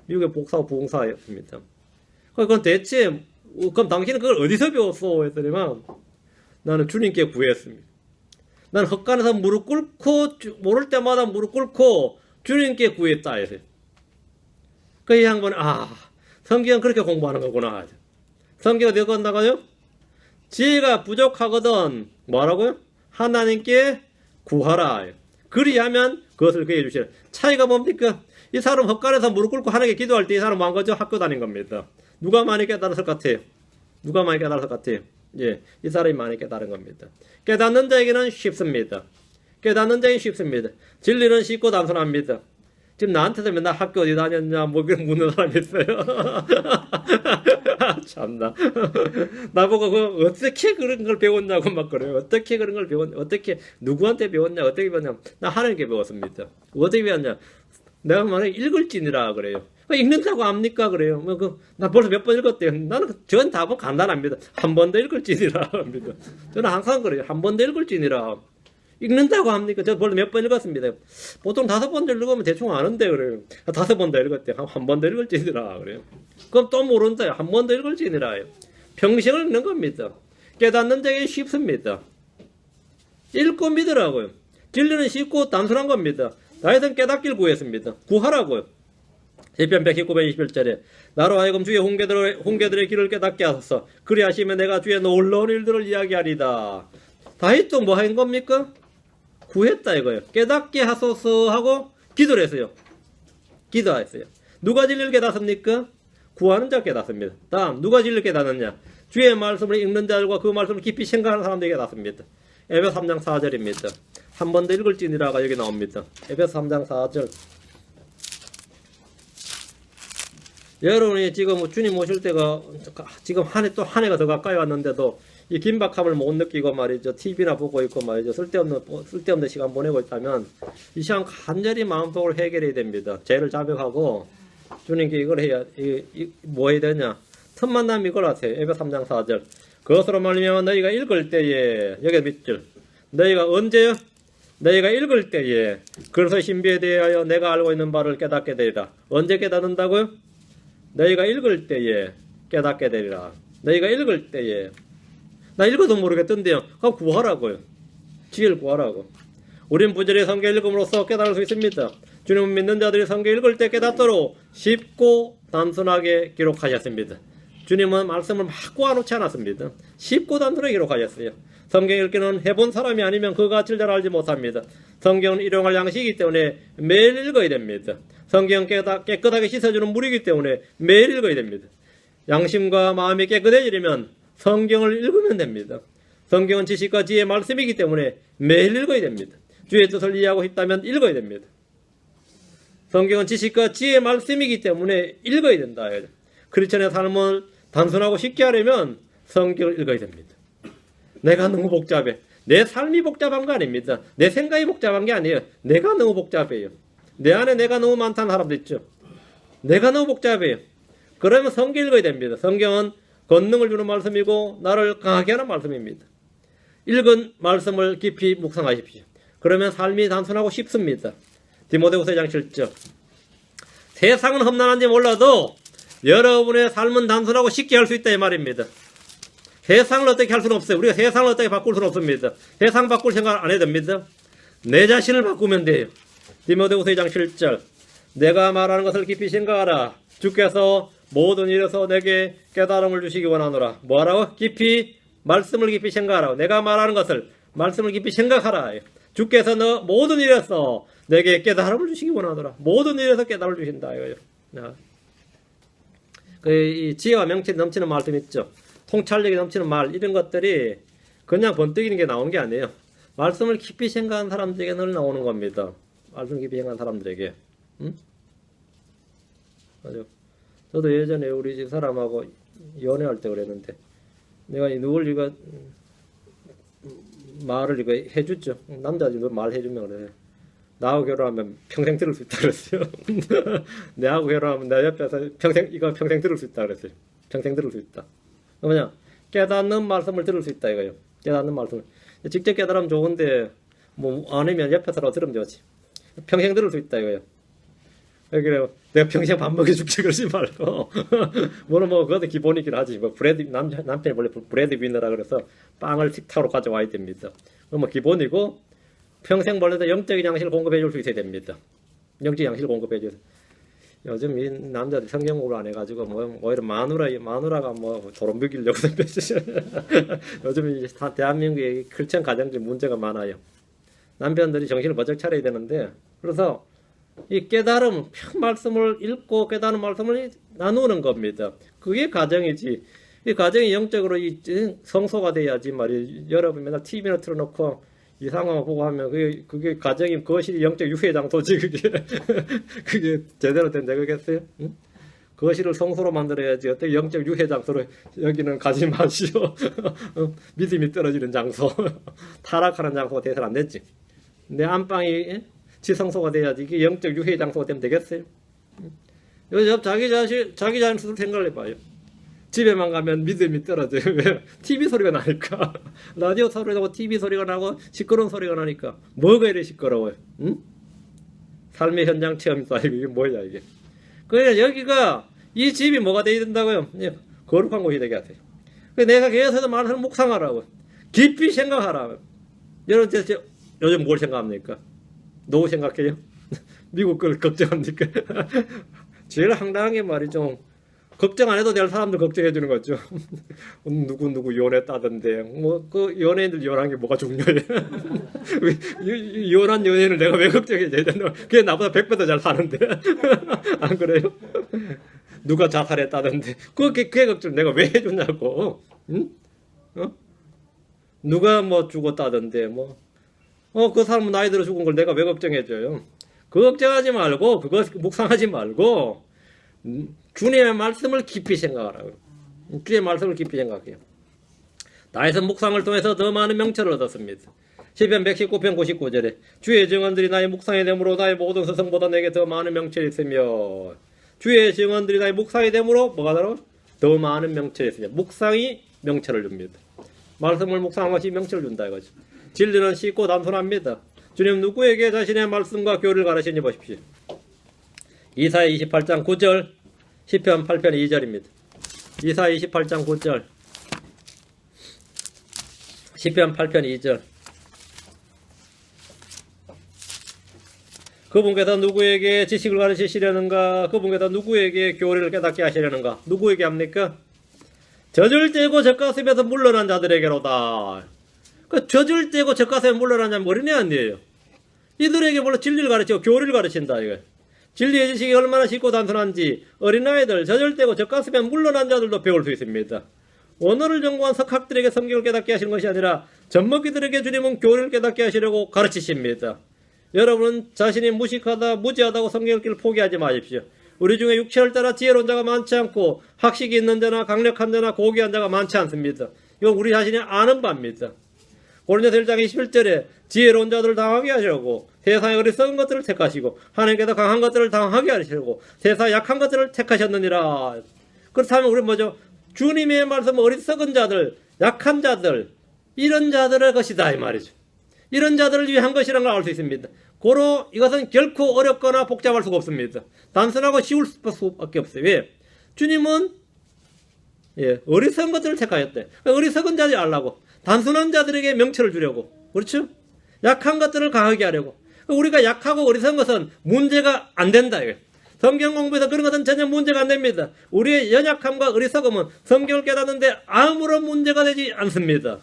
미국의 복사와 부흥사였습니다. 그건 대체 그럼 당신은 그걸 어디서 배웠어? 했더니만 나는 주님께 구했습니다. 나는 헛간에서 무릎 꿇고 모를 때마다 무릎 꿇고 주님께 구했다 했어요. 그 양반은 성경은 그렇게 공부하는 거구나. 성경은 어떻게 건다고요? 지혜가 부족하거든 뭐라고요? 하나님께 구하라. 그리하면 그것을 그에게 주시라. 차이가 뭡니까? 이 사람 헛간에서 무릎 꿇고 하나님께 기도할 때 이 사람 뭐한 거죠? 학교 다닌 겁니다. 누가 많이 깨달았을 것 같아요? 누가 많이 깨달았을 것 같아요? 예, 이 사람이 많이 깨달은 겁니다. 깨닫는 자에게는 쉽습니다. 깨닫는 자에게는 쉽습니다. 진리는 쉽고 단순합니다. 지금 나한테도 맨날 학교 어디 다녔냐 뭐 그런 묻는 사람이 있어요. 참나. 나보고 어떻게 그런 걸 배웠냐고 막 그래요. 어떻게 그런 걸 배웠냐, 어떻게 누구한테 배웠냐, 어떻게 배웠냐. 나 하나님께 배웠습니다. 어떻게 배웠냐. 내가 말해 읽을지니라 그래요. 읽는다고 압니까 그래요. 나 벌써 몇 번 읽었대요. 나는 전 답은 간단합니다. 한 번 더 읽을지니라 합니다. 저는 항상 그래요. 한 번 더 읽을지니라. 읽는다고 합니까? 저 벌써 몇 번 읽었습니다. 보통 5번 더 읽으면 대충 아는데 그래요. 5번 더 읽었대요. 한 번 더 읽을지니라 그래요. 그럼 또 모른다요. 한 번 더 읽을지니라요. 평생을 읽는 겁니다. 깨닫는 자에게 쉽습니다. 읽고 믿으라고요. 진리는 쉽고 단순한 겁니다. 다윗은 깨닫기를 구했습니다. 구하라고요. 시편 119편 21절에 나로 하여금 주의 훈계들의 길을 깨닫게 하소서. 그리하시면 내가 주의 놀라운 일들을 이야기하리다. 다윗도 뭐 한 겁니까? 구했다 이거예요. 깨닫게 하소서 하고 기도를 했어요. 기도했어요. 누가 진리를 깨닫습니까? 구하는 자가 깨닫습니다. 다음 누가 진리를 깨닫느냐? 주의 말씀을 읽는 자들과 그 말씀을 깊이 생각하는 사람들이 깨닫습니다. 에베소 3장 4절입니다. 한 번 더 읽을지니라가 여기 나옵니다. 에베소 3장 4절. 여러분이 지금 주님 오실 때가 지금 또 한 해가 더 가까이 왔는데도 이 긴박함을 못 느끼고 말이죠. TV나 보고 있고 말이죠. 쓸데없는 시간 보내고 있다면 이 시간 간절히 마음속으로 해결해야 됩니다. 죄를 자백하고 주님께 이걸 해야 뭐 해야 되냐? 틈만 나면 이걸 하세요. 에베소 3장 4절. 그것으로 말미암아 너희가 읽을 때에 여기 밑줄. 너희가 언제요? 너희가 읽을 때에 그래서 신비에 대하여 내가 알고 있는 바를 깨닫게 되리라. 언제 깨닫는다고요? 너희가 읽을 때에 깨닫게 되리라. 너희가 읽을 때에. 나 읽어도 모르겠던데요. 그럼 구하라고요. 지혜를 구하라고. 우린 부지런히 성경 읽음으로써 깨달을 수 있습니다. 주님은 믿는 자들이 성경 읽을 때 깨닫도록 쉽고 단순하게 기록하셨습니다. 주님은 말씀을 막 꼬아놓지 않았습니다. 쉽고 단순하게 기록하셨어요. 성경 읽기는 해본 사람이 아니면 그 가치를 잘 알지 못합니다. 성경은 일용할 양식이기 때문에 매일 읽어야 됩니다. 성경은 깨끗하게 씻어주는 물이기 때문에 매일 읽어야 됩니다. 양심과 마음이 깨끗해지려면 성경을 읽으면 됩니다. 성경은 지식과 지혜의 말씀이기 때문에 매일 읽어야 됩니다. 주의 뜻을 이해하고 싶다면 읽어야 됩니다. 성경은 지식과 지혜의 말씀이기 때문에 읽어야 된다. 크리스천의 삶을 단순하고 쉽게 하려면 성경을 읽어야 됩니다. 내가 너무 복잡해. 내 삶이 복잡한 거 아닙니다. 내 생각이 복잡한 게 아니에요. 내가 너무 복잡해요. 내 안에 내가 너무 많다는 사람도 있죠. 내가 너무 복잡해요. 그러면 성경 읽어야 됩니다. 성경은 권능을 주는 말씀이고 나를 강하게 하는 말씀입니다. 읽은 말씀을 깊이 묵상하십시오. 그러면 삶이 단순하고 쉽습니다. 디모데후서 1장 7절. 세상은 험난한지 몰라도 여러분의 삶은 단순하고 쉽게 할 수 있다 이 말입니다. 세상을 어떻게 할 수는 없어요. 우리가 세상을 어떻게 바꿀 수는 없습니다. 세상 바꿀 생각 안 해도 됩니다. 내 자신을 바꾸면 돼요. 디모데후서 2장 7절. 내가 말하는 것을 깊이 생각하라. 주께서 모든 일에서 내게 깨달음을 주시기 원하노라. 뭐하라고? 깊이 말씀을 깊이 생각하라. 내가 말하는 것을 말씀을 깊이 생각하라. 주께서 너 모든 일에서 내게 깨달음을 주시기 원하노라. 모든 일에서 깨달음을 주신다 이거예요. 이 지혜와 명철이 넘치는 말씀 있죠. 통찰력이 넘치는 말, 이런 것들이 그냥 번뜩이는 게 나오는 게 아니에요. 말씀을 깊이 생각한 사람들에게 늘 나오는 겁니다. 말씀 깊이 생각한 사람들에게. 응? 맞아. 저도 예전에 우리 집 사람하고 연애할 때 그랬는데, 내가 누굴 이거 말을 이거 해주죠. 남자지 말 해주면 그래. 나하고 결혼하면 평생 들을 수 있다 그랬어요. 내하고 결혼하면 내 옆에서 평생 들을 수 있다 그랬어요. 평생 들을 수 있다. 뭐냐? 깨닫는 말씀을 들을 수 있다 이거요. 깨닫는 말씀을 직접 깨달으면 좋은데 뭐 아니면 옆에서 들으면 좋지. 평생 들을 수 있다 이거요. 그래요. 내가 평생 밥 먹여줄게 그러지 말고 뭐는 뭐 그것도 기본이긴 하지. 뭐 남편이 원래 브레드 위너라 그래서 빵을 식탁으로 가져와야 됩니다. 뭐 기본이고, 평생 벌려도 영적인 양식을 공급해 줄 수 있어야 됩니다. 영적 양식을 공급해 줄. 요즘 이 남자들 성경 공부를 안 해가지고 뭐 오히려 마누라가 뭐 도로 먹이려고 요즘 이 대한민국의 크리스천 가정들 문제가 많아요. 남편들이 정신을 번쩍 차려야 되는데, 그래서 이 깨달음, 말씀을 읽고 깨달은 말씀을 나누는 겁니다. 그게 가정이지. 이 가정이 영적으로 이 성소가 돼야지 말이에요. 여러분 맨날 TV나 틀어놓고 이 상황을 보고 하면 그게 가정이 거실이 영적 유해 장소지 그게 제대로 된 자극겠어요? 응? 거실을 성소로 만들어야지 어떻게 영적 유해 장소로 여기는 가지 마시오. 믿음이 떨어지는 장소, 타락하는 장소가 돼서는 안 됐지. 내 안방이 지성소가 돼야지 이게 영적 유해 장소가 되면 되겠어요? 요즘 자기 자신 스스로 생각을 해봐요. 집에만 가면 믿음이 떨어져요. 왜? TV 소리가 나니까. 라디오 소리가 나고 TV 소리가 나고 시끄러운 소리가 나니까. 뭐가 이래 시끄러워요? 응? 삶의 현장 체험이 쌓이고 이게 뭐야 이게. 그래 여기가 이 집이 뭐가 돼야 된다고요? 거룩한 곳이 되게 하세요. 내가 계속 말하는 묵상하라고. 깊이 생각하라고. 여러분 요즘 뭘 생각합니까? 노후 생각해요? 미국 걸 걱정합니까? 제일 황당한 게 말이죠. 걱정 안 해도 될 사람들 걱정해 주는 거죠. 누구 연애했다던데. 뭐 그 연예인들 연한 게 뭐가 중요해? 연한 연예인을 내가 왜 걱정해 줘야 되나? 그게 나보다 100배 더 잘 사는데. 안 그래요? 누가 자살했다던데. 그게 걱정 내가 왜 해줬냐고. 응? 누가 뭐 죽었다던데 뭐. 그 사람은 나이 들어 죽은 걸 내가 왜 걱정해줘요? 그거 걱정하지 말고, 그거 묵상하지 말고, 주님의 말씀을 깊이 생각하라고. 주의 말씀을 깊이 생각해요. 다윗은 묵상을 통해서 더 많은 명철을 얻었습니다. 시편 119편 99절에 주의 증언들이 나의 묵상이 되므로 나의 모든 서성보다 내게 더 많은 명철이 있으며, 주의 증언들이 나의 묵상이 되므로 뭐가 더 많은 명철이 있으며, 묵상이 명철을 줍니다. 말씀을 묵상한 것이 명철을 준다 이거죠. 진리는 쉽고 단순합니다. 주님 누구에게 자신의 말씀과 교리를 가르치니 보십시오. 이사야 28장 9절, 시편 8편 2절입니다. 이사야 28장 9절, 시편 8편 2절. 그분께서 누구에게 지식을 가르치시려는가? 그분께서 누구에게 교리를 깨닫게 하시려는가? 누구에게 합니까? 젖을 떼고 젖가슴에서 물러난 자들에게로다. 그 젖을 떼고 젖가슴에 물러난 자는 어린애 아니에요. 이들에게 물론 진리를 가르치고 교리를 가르친다 이거. 진리의 지식이 얼마나 쉽고 단순한지 어린아이들, 젖을 떼고 젖가슴에 물러난 자들도 배울 수 있습니다. 언어를 전공한 석학들에게 성경을 깨닫게 하시는 것이 아니라 젖먹이들에게 주님은 교리를 깨닫게 하시려고 가르치십니다. 여러분은 자신이 무식하다, 무지하다고 성경 읽기를 포기하지 마십시오. 우리 중에 육체를 따라 지혜로운 자가 많지 않고 학식이 있는 자나 강력한 자나 고귀한 자가 많지 않습니다. 이건 우리 자신이 아는 바입니다. 고린도서 1장 21절에 지혜로운 자들을 당하게 하시려고 세상의 어리석은 것들을 택하시고 하나님께서 강한 것들을 당하게 하시려고 세상의 약한 것들을 택하셨느니라. 그렇다면 우리 뭐죠? 주님의 말씀 어리석은 자들, 약한 자들, 이런 자들의 것이다 이 말이죠. 이런 자들을 위한 것이라는 걸 알 수 있습니다. 고로 이것은 결코 어렵거나 복잡할 수가 없습니다. 단순하고 쉬울 수밖에 없어요. 왜? 주님은 어리석은 것들을 택하셨대. 어리석은 자들이 알라고. 단순한 자들에게 명철을 주려고. 그렇죠? 약한 것들을 강하게 하려고. 우리가 약하고 어리석은 것은 문제가 안 된다. 성경 공부에서 그런 것은 전혀 문제가 안 됩니다. 우리의 연약함과 어리석음은 성경을 깨닫는데 아무런 문제가 되지 않습니다.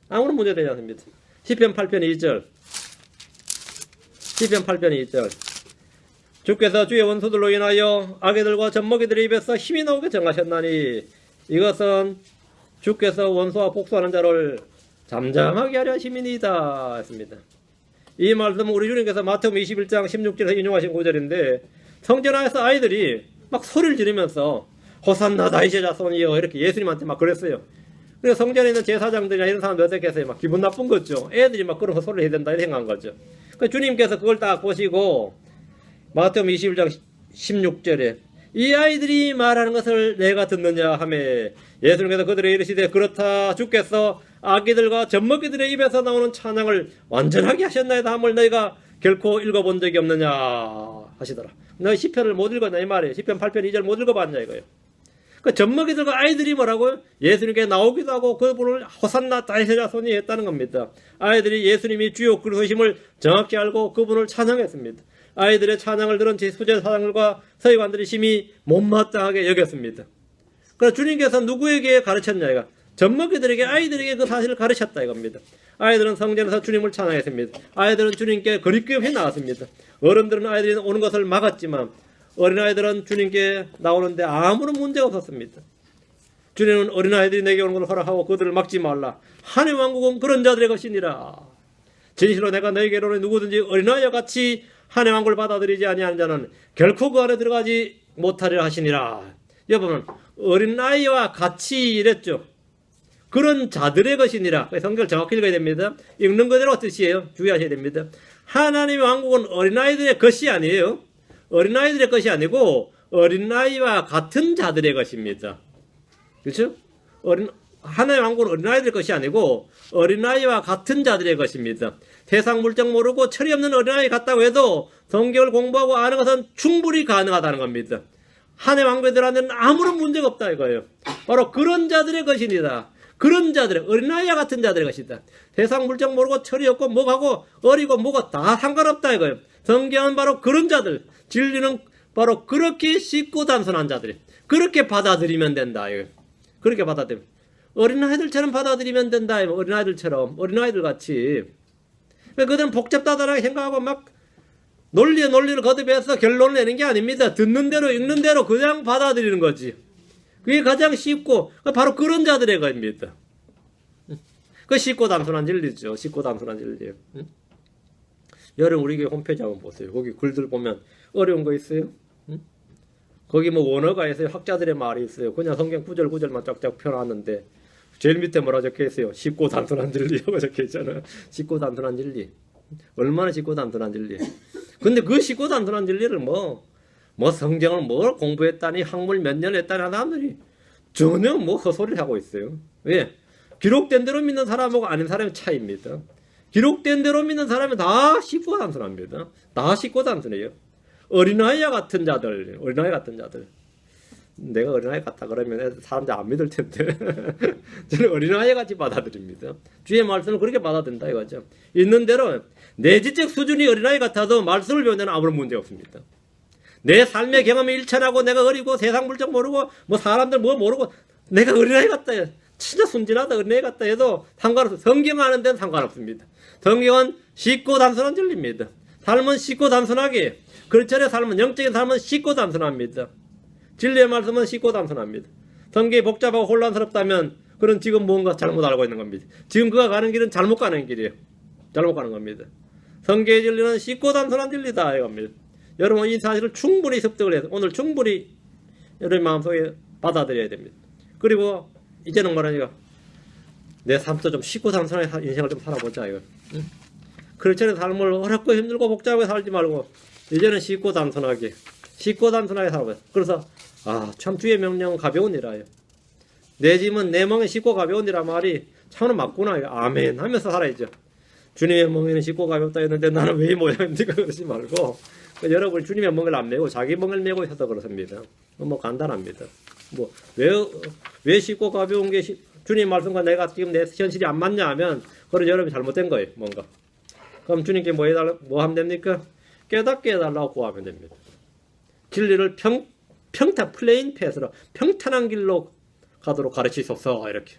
아무런 문제가 되지 않습니다. 시편 8편 2절. 시편 8편 2절. 주께서 주의 원수들로 인하여 아기들과 젖먹이들의 입에서 힘이 나오게 정하셨나니 이것은 주께서 원수와 복수하는 자를 잠잠하게 하려 하심이니이다 했습니다. 이 말씀은 우리 주님께서 마태복음 21장 16절에서 인용하신 구절인데 성전 안에서 아이들이 막 소리를 지르면서 호산나 다윗의 자손이여 이렇게 예수님한테 막 그랬어요. 그래서 성전에 있는 제사장들이나 이런 사람들 어떻게 했어요? 막 기분 나쁜 거죠. 애들이 막 그런 소리를 해야 된다 이렇게 생각한 거죠. 그러니까 주님께서 그걸 딱 보시고 마태복음 21장 16절에 이 아이들이 말하는 것을 내가 듣느냐 하며 예수님께서 그들에게 이르시되 그렇다 주께서 아기들과 젖먹이들의 입에서 나오는 찬양을 완전하게 하셨나이다 함을 너희가 결코 읽어본 적이 없느냐 하시더라. 너희 시편을 못 읽었냐 이 말이에요. 시편 8편 2절 못 읽어봤냐 이거예요. 그 젖먹이들과 아이들이 뭐라고요? 예수님께 나오기도 하고 그분을 호산나 다윗의 자손이 했다는 겁니다. 아이들이 예수님이 주요 그리스도심을 정확히 알고 그분을 찬양했습니다. 아이들의 찬양을 들은 수제사장들과 서기관들이 심히 못마땅하게 여겼습니다. 그래서 주님께서 누구에게 가르쳤냐 이거 젖먹이들에게 아이들에게 그 사실을 가르쳤다 이겁니다. 아이들은 성전에서 주님을 찬양했습니다. 아이들은 주님께 거리끼움 해 나왔습니다. 어른들은 아이들이 오는 것을 막았지만 어린아이들은 주님께 나오는데 아무런 문제가 없었습니다. 주님은 어린아이들이 내게 오는 것을 허락하고 그들을 막지 말라. 하나님 왕국은 그런 자들의 것이니라. 진실로 내가 너희에게 이르노니 누구든지 어린아이와 같이 하나님 왕국을 받아들이지 아니하는 자는 결코 그 안에 들어가지 못하리라 하시니라. 여러분 어린아이와 같이 이랬죠. 그런 자들의 것이니라. 성경을 정확히 읽어야 됩니다. 읽는 그대로 뜻이에요. 주의하셔야 됩니다. 하나님의 왕국은 어린아이들의 것이 아니에요. 어린아이들의 것이 아니고 어린아이와 같은 자들의 것입니다. 그렇죠? 하나님의 왕국은 어린아이들의 것이 아니고 어린아이와 같은 자들의 것입니다. 세상 물정 모르고 철이 없는 어린아이 같다고 해도 성경을 공부하고 아는 것은 충분히 가능하다는 겁니다. 하나님의 왕국에 들어가는 아무런 문제가 없다 이거예요. 바로 그런 자들의 것입니다. 그런 자들의 어린아이와 같은 자들의 것이다. 세상 물정 모르고 철이 없고 뭐하고 어리고 뭐가 다 상관없다 이거예요. 성경은 바로 그런 자들, 진리는 바로 그렇게 쉽고 단순한 자들이 그렇게 받아들이면 된다 이거예요. 그렇게 받아들이면 어린아이들처럼 받아들이면 된다. 어린아이들처럼 어린아이들 같이 그들은 복잡하다라고 생각하고 막 논리를 거듭해서 결론을 내는 게 아닙니다. 듣는 대로 읽는 대로 그냥 받아들이는 거지. 그게 가장 쉽고 바로 그런 자들의 것입니다. 그 쉽고 단순한 진리죠. 쉽고 단순한 진리예요. 여러분 우리 교회 홈페이지 한번 보세요. 거기 글들 보면 어려운 거 있어요? 거기 뭐 원어가 있어요. 학자들의 말이 있어요. 그냥 성경 구절만 쫙쫙 펴놨는데 제일 밑에 뭐라 적혀 있어요? 쉽고 단순한 진리라고 적혀 있잖아요. 쉽고 단순한 진리. 얼마나 쉽고 단순한 진리. 근데 그 쉽고 단순한 진리를 뭐 성경을 뭘 공부했다니 학문 몇 년 했다니 하는 사람들이 전혀 뭐 헛소리를 하고 있어요. 왜? 기록된 대로 믿는 사람하고 아닌 사람의 차이입니다. 기록된 대로 믿는 사람은 다 쉽고 단순합니다. 다 쉽고 단순해요. 어린아이와 같은 자들, 내가 어린아이 같다 그러면 사람들 안 믿을 텐데 저는 어린아이 같이 받아들입니다. 주의 말씀을 그렇게 받아들인다 이거죠. 있는 대로 내 지적 수준이 어린아이 같아도 말씀을 배우는 데는 아무런 문제 없습니다. 내 삶의 경험이 일천하고 내가 어리고 세상 물정 모르고 뭐 사람들 뭐 모르고 내가 어린아이 같다 진짜 순진하다 어린아이 같다 해도 상관없어요. 성경 아는 데는 상관없습니다. 성경은 쉽고 단순한 진리입니다. 삶은 쉽고 단순하게 그리스도의 삶은 영적인 삶은 쉽고 단순합니다. 진리의 말씀은 쉽고 단순합니다. 성경이 복잡하고 혼란스럽다면 그건 지금 뭔가 잘못 알고 있는 겁니다. 지금 그가 가는 길은 잘못 가는 길이에요. 잘못 가는 겁니다. 성경의 진리는 쉽고 단순한 진리다 이겁니다. 여러분 이 사실을 충분히 습득을 해서 오늘 충분히 여러분 마음속에 받아들여야 됩니다. 그리고 이제는 뭐라니까 내 삶도 좀 쉽고 단순하게 인생을 좀 살아보자 이거. 그리스도의 삶을 어렵고 힘들고 복잡하게 살지 말고 이제는 쉽고 단순하게 살아보자. 그래서 참 주의 명령은 가벼우니라. 내 짐은 내 멍에 쉽고 가벼우니라 말이 참으로 맞구나. 아멘 하면서 살아야죠. 주님의 멍에는 쉽고 가볍다 했는데 나는 왜 이 모양입니까? 그러지 말고 여러분이 주님의 멍을 안 메고 자기 멍을 메고 있어서 그렇습니다. 뭐 간단합니다. 뭐 왜 쉽고 가벼운 게 주님 말씀과 내가 지금 내 현실이 안 맞냐 하면 그건 여러분이 잘못된 거예요. 뭔가. 그럼 주님께 뭐 하면 됩니까? 깨닫게 해달라고 구하면 됩니다. 진리를 평탄 플레인 패스로 평탄한 길로 가도록 가르치소서 이렇게.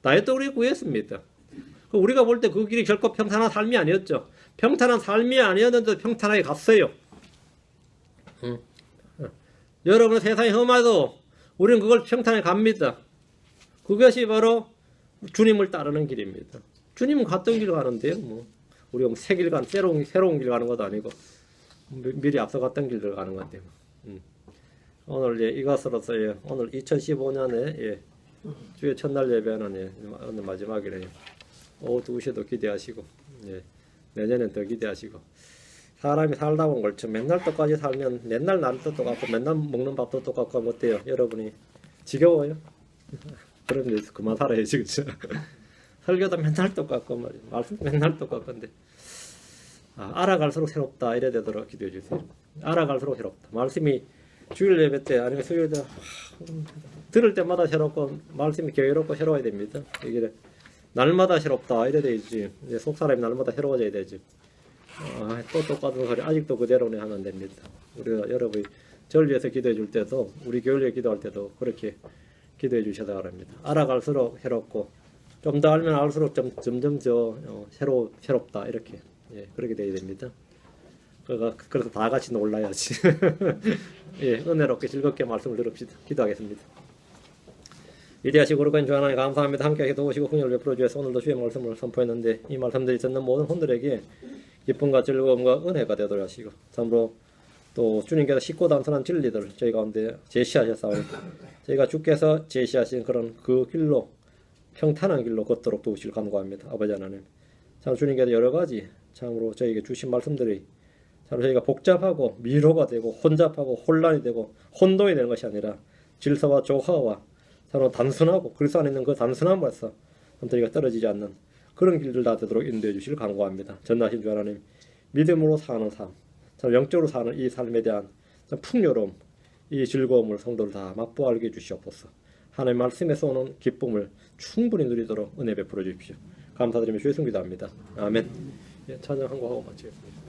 다윗도 우리 구했습니다. 우리가 볼 때 그 길이 결코 평탄한 삶이 아니었죠. 평탄한 삶이 아니었는데 평탄하게 갔어요. 여러분 세상이 험해도 우리는 그걸 평탄히 갑니다. 그것이 바로 주님을 따르는 길입니다. 주님은 갔던 길 가는데요. 뭐 우리가 새 길 가는 새로운 길 가는 것도 아니고 미리 앞서 갔던 길을 가는 건데. 오늘 이것으로서 오늘 2015년에 주의 첫날 예배는 오늘 마지막이래요. 오후 2시도 기대하시고 내년엔 더 기대하시고. 사람이 살다 보면 그렇죠. 맨날 똑같이 살면 맨날 날도 똑같고 맨날 먹는 밥도 똑같고 하면 어때요? 여러분이 지겨워요? 그럼 이제 그만 살아야지, 그렇죠? 설교도 맨날 똑같고 말이야. 말씀 맨날 똑같건데 알아갈수록 새롭다 이래 되도록 기도해 주세요. 알아갈수록 새롭다. 말씀이 주일 예배 때 아니면 수요일 때 들을 때마다 새롭고 말씀이 경이롭고 새로워야 됩니다. 이게 날마다 새롭다 이래 되지. 이제 속 사람이 날마다 새로워져야 되지. 또 똑같은 소리 아직도 그대로네 하면 안 됩니다. 우리가 여러분이 저를 위해서 기도해 줄 때도 우리 교회를 위해 기도할 때도 그렇게 기도해 주셔야 합니다. 알아갈수록 새롭고 좀 더 알면 알수록 점점 새롭다 이렇게 그렇게 돼야 됩니다. 그래서 다 같이 놀라야지. 은혜롭게 즐겁게 말씀을 들읍시다. 기도하겠습니다. 위대하시고 거룩한 주 하나님 감사합니다. 함께 도우시고 긍휼을 베풀어 주셔서 오늘도 주의 말씀을 선포했는데 이 말씀들이 듣는 모든 분들에게 기쁨과 즐거움과 은혜가 되도록 하시고 참으로 또 주님께서 쉽고 단순한 진리들을 저희 가운데 제시하셨사오니 저희가 주께서 제시하신 그런 그 길로 평탄한 길로 걷도록 도우시길 간구합니다. 아버지 하나님 참 주님께서 여러 가지 참으로 저희에게 주신 말씀들이 참 저희가 복잡하고 미로가 되고 혼잡하고 혼란이 되고 혼돈이 되는 것이 아니라 질서와 조화와 참으로 단순하고 그리스도 안에 있는 그 단순함에서 저희가 떨어지지 않는 그런 길들 다 되도록 인도해 주시길 간구합니다. 전능하신 주 하나님 믿음으로 사는 삶 참 영적으로 사는 이 삶에 대한 참 풍요로움 이 즐거움을 성도를 다 맛보게 해주시옵소서. 하나님 말씀에서 오는 기쁨을 충분히 누리도록 은혜 베풀어 주십시오. 감사드리며 주의 승 기도합니다. 아멘. 찬양 한 곡 하고 마치겠습니다.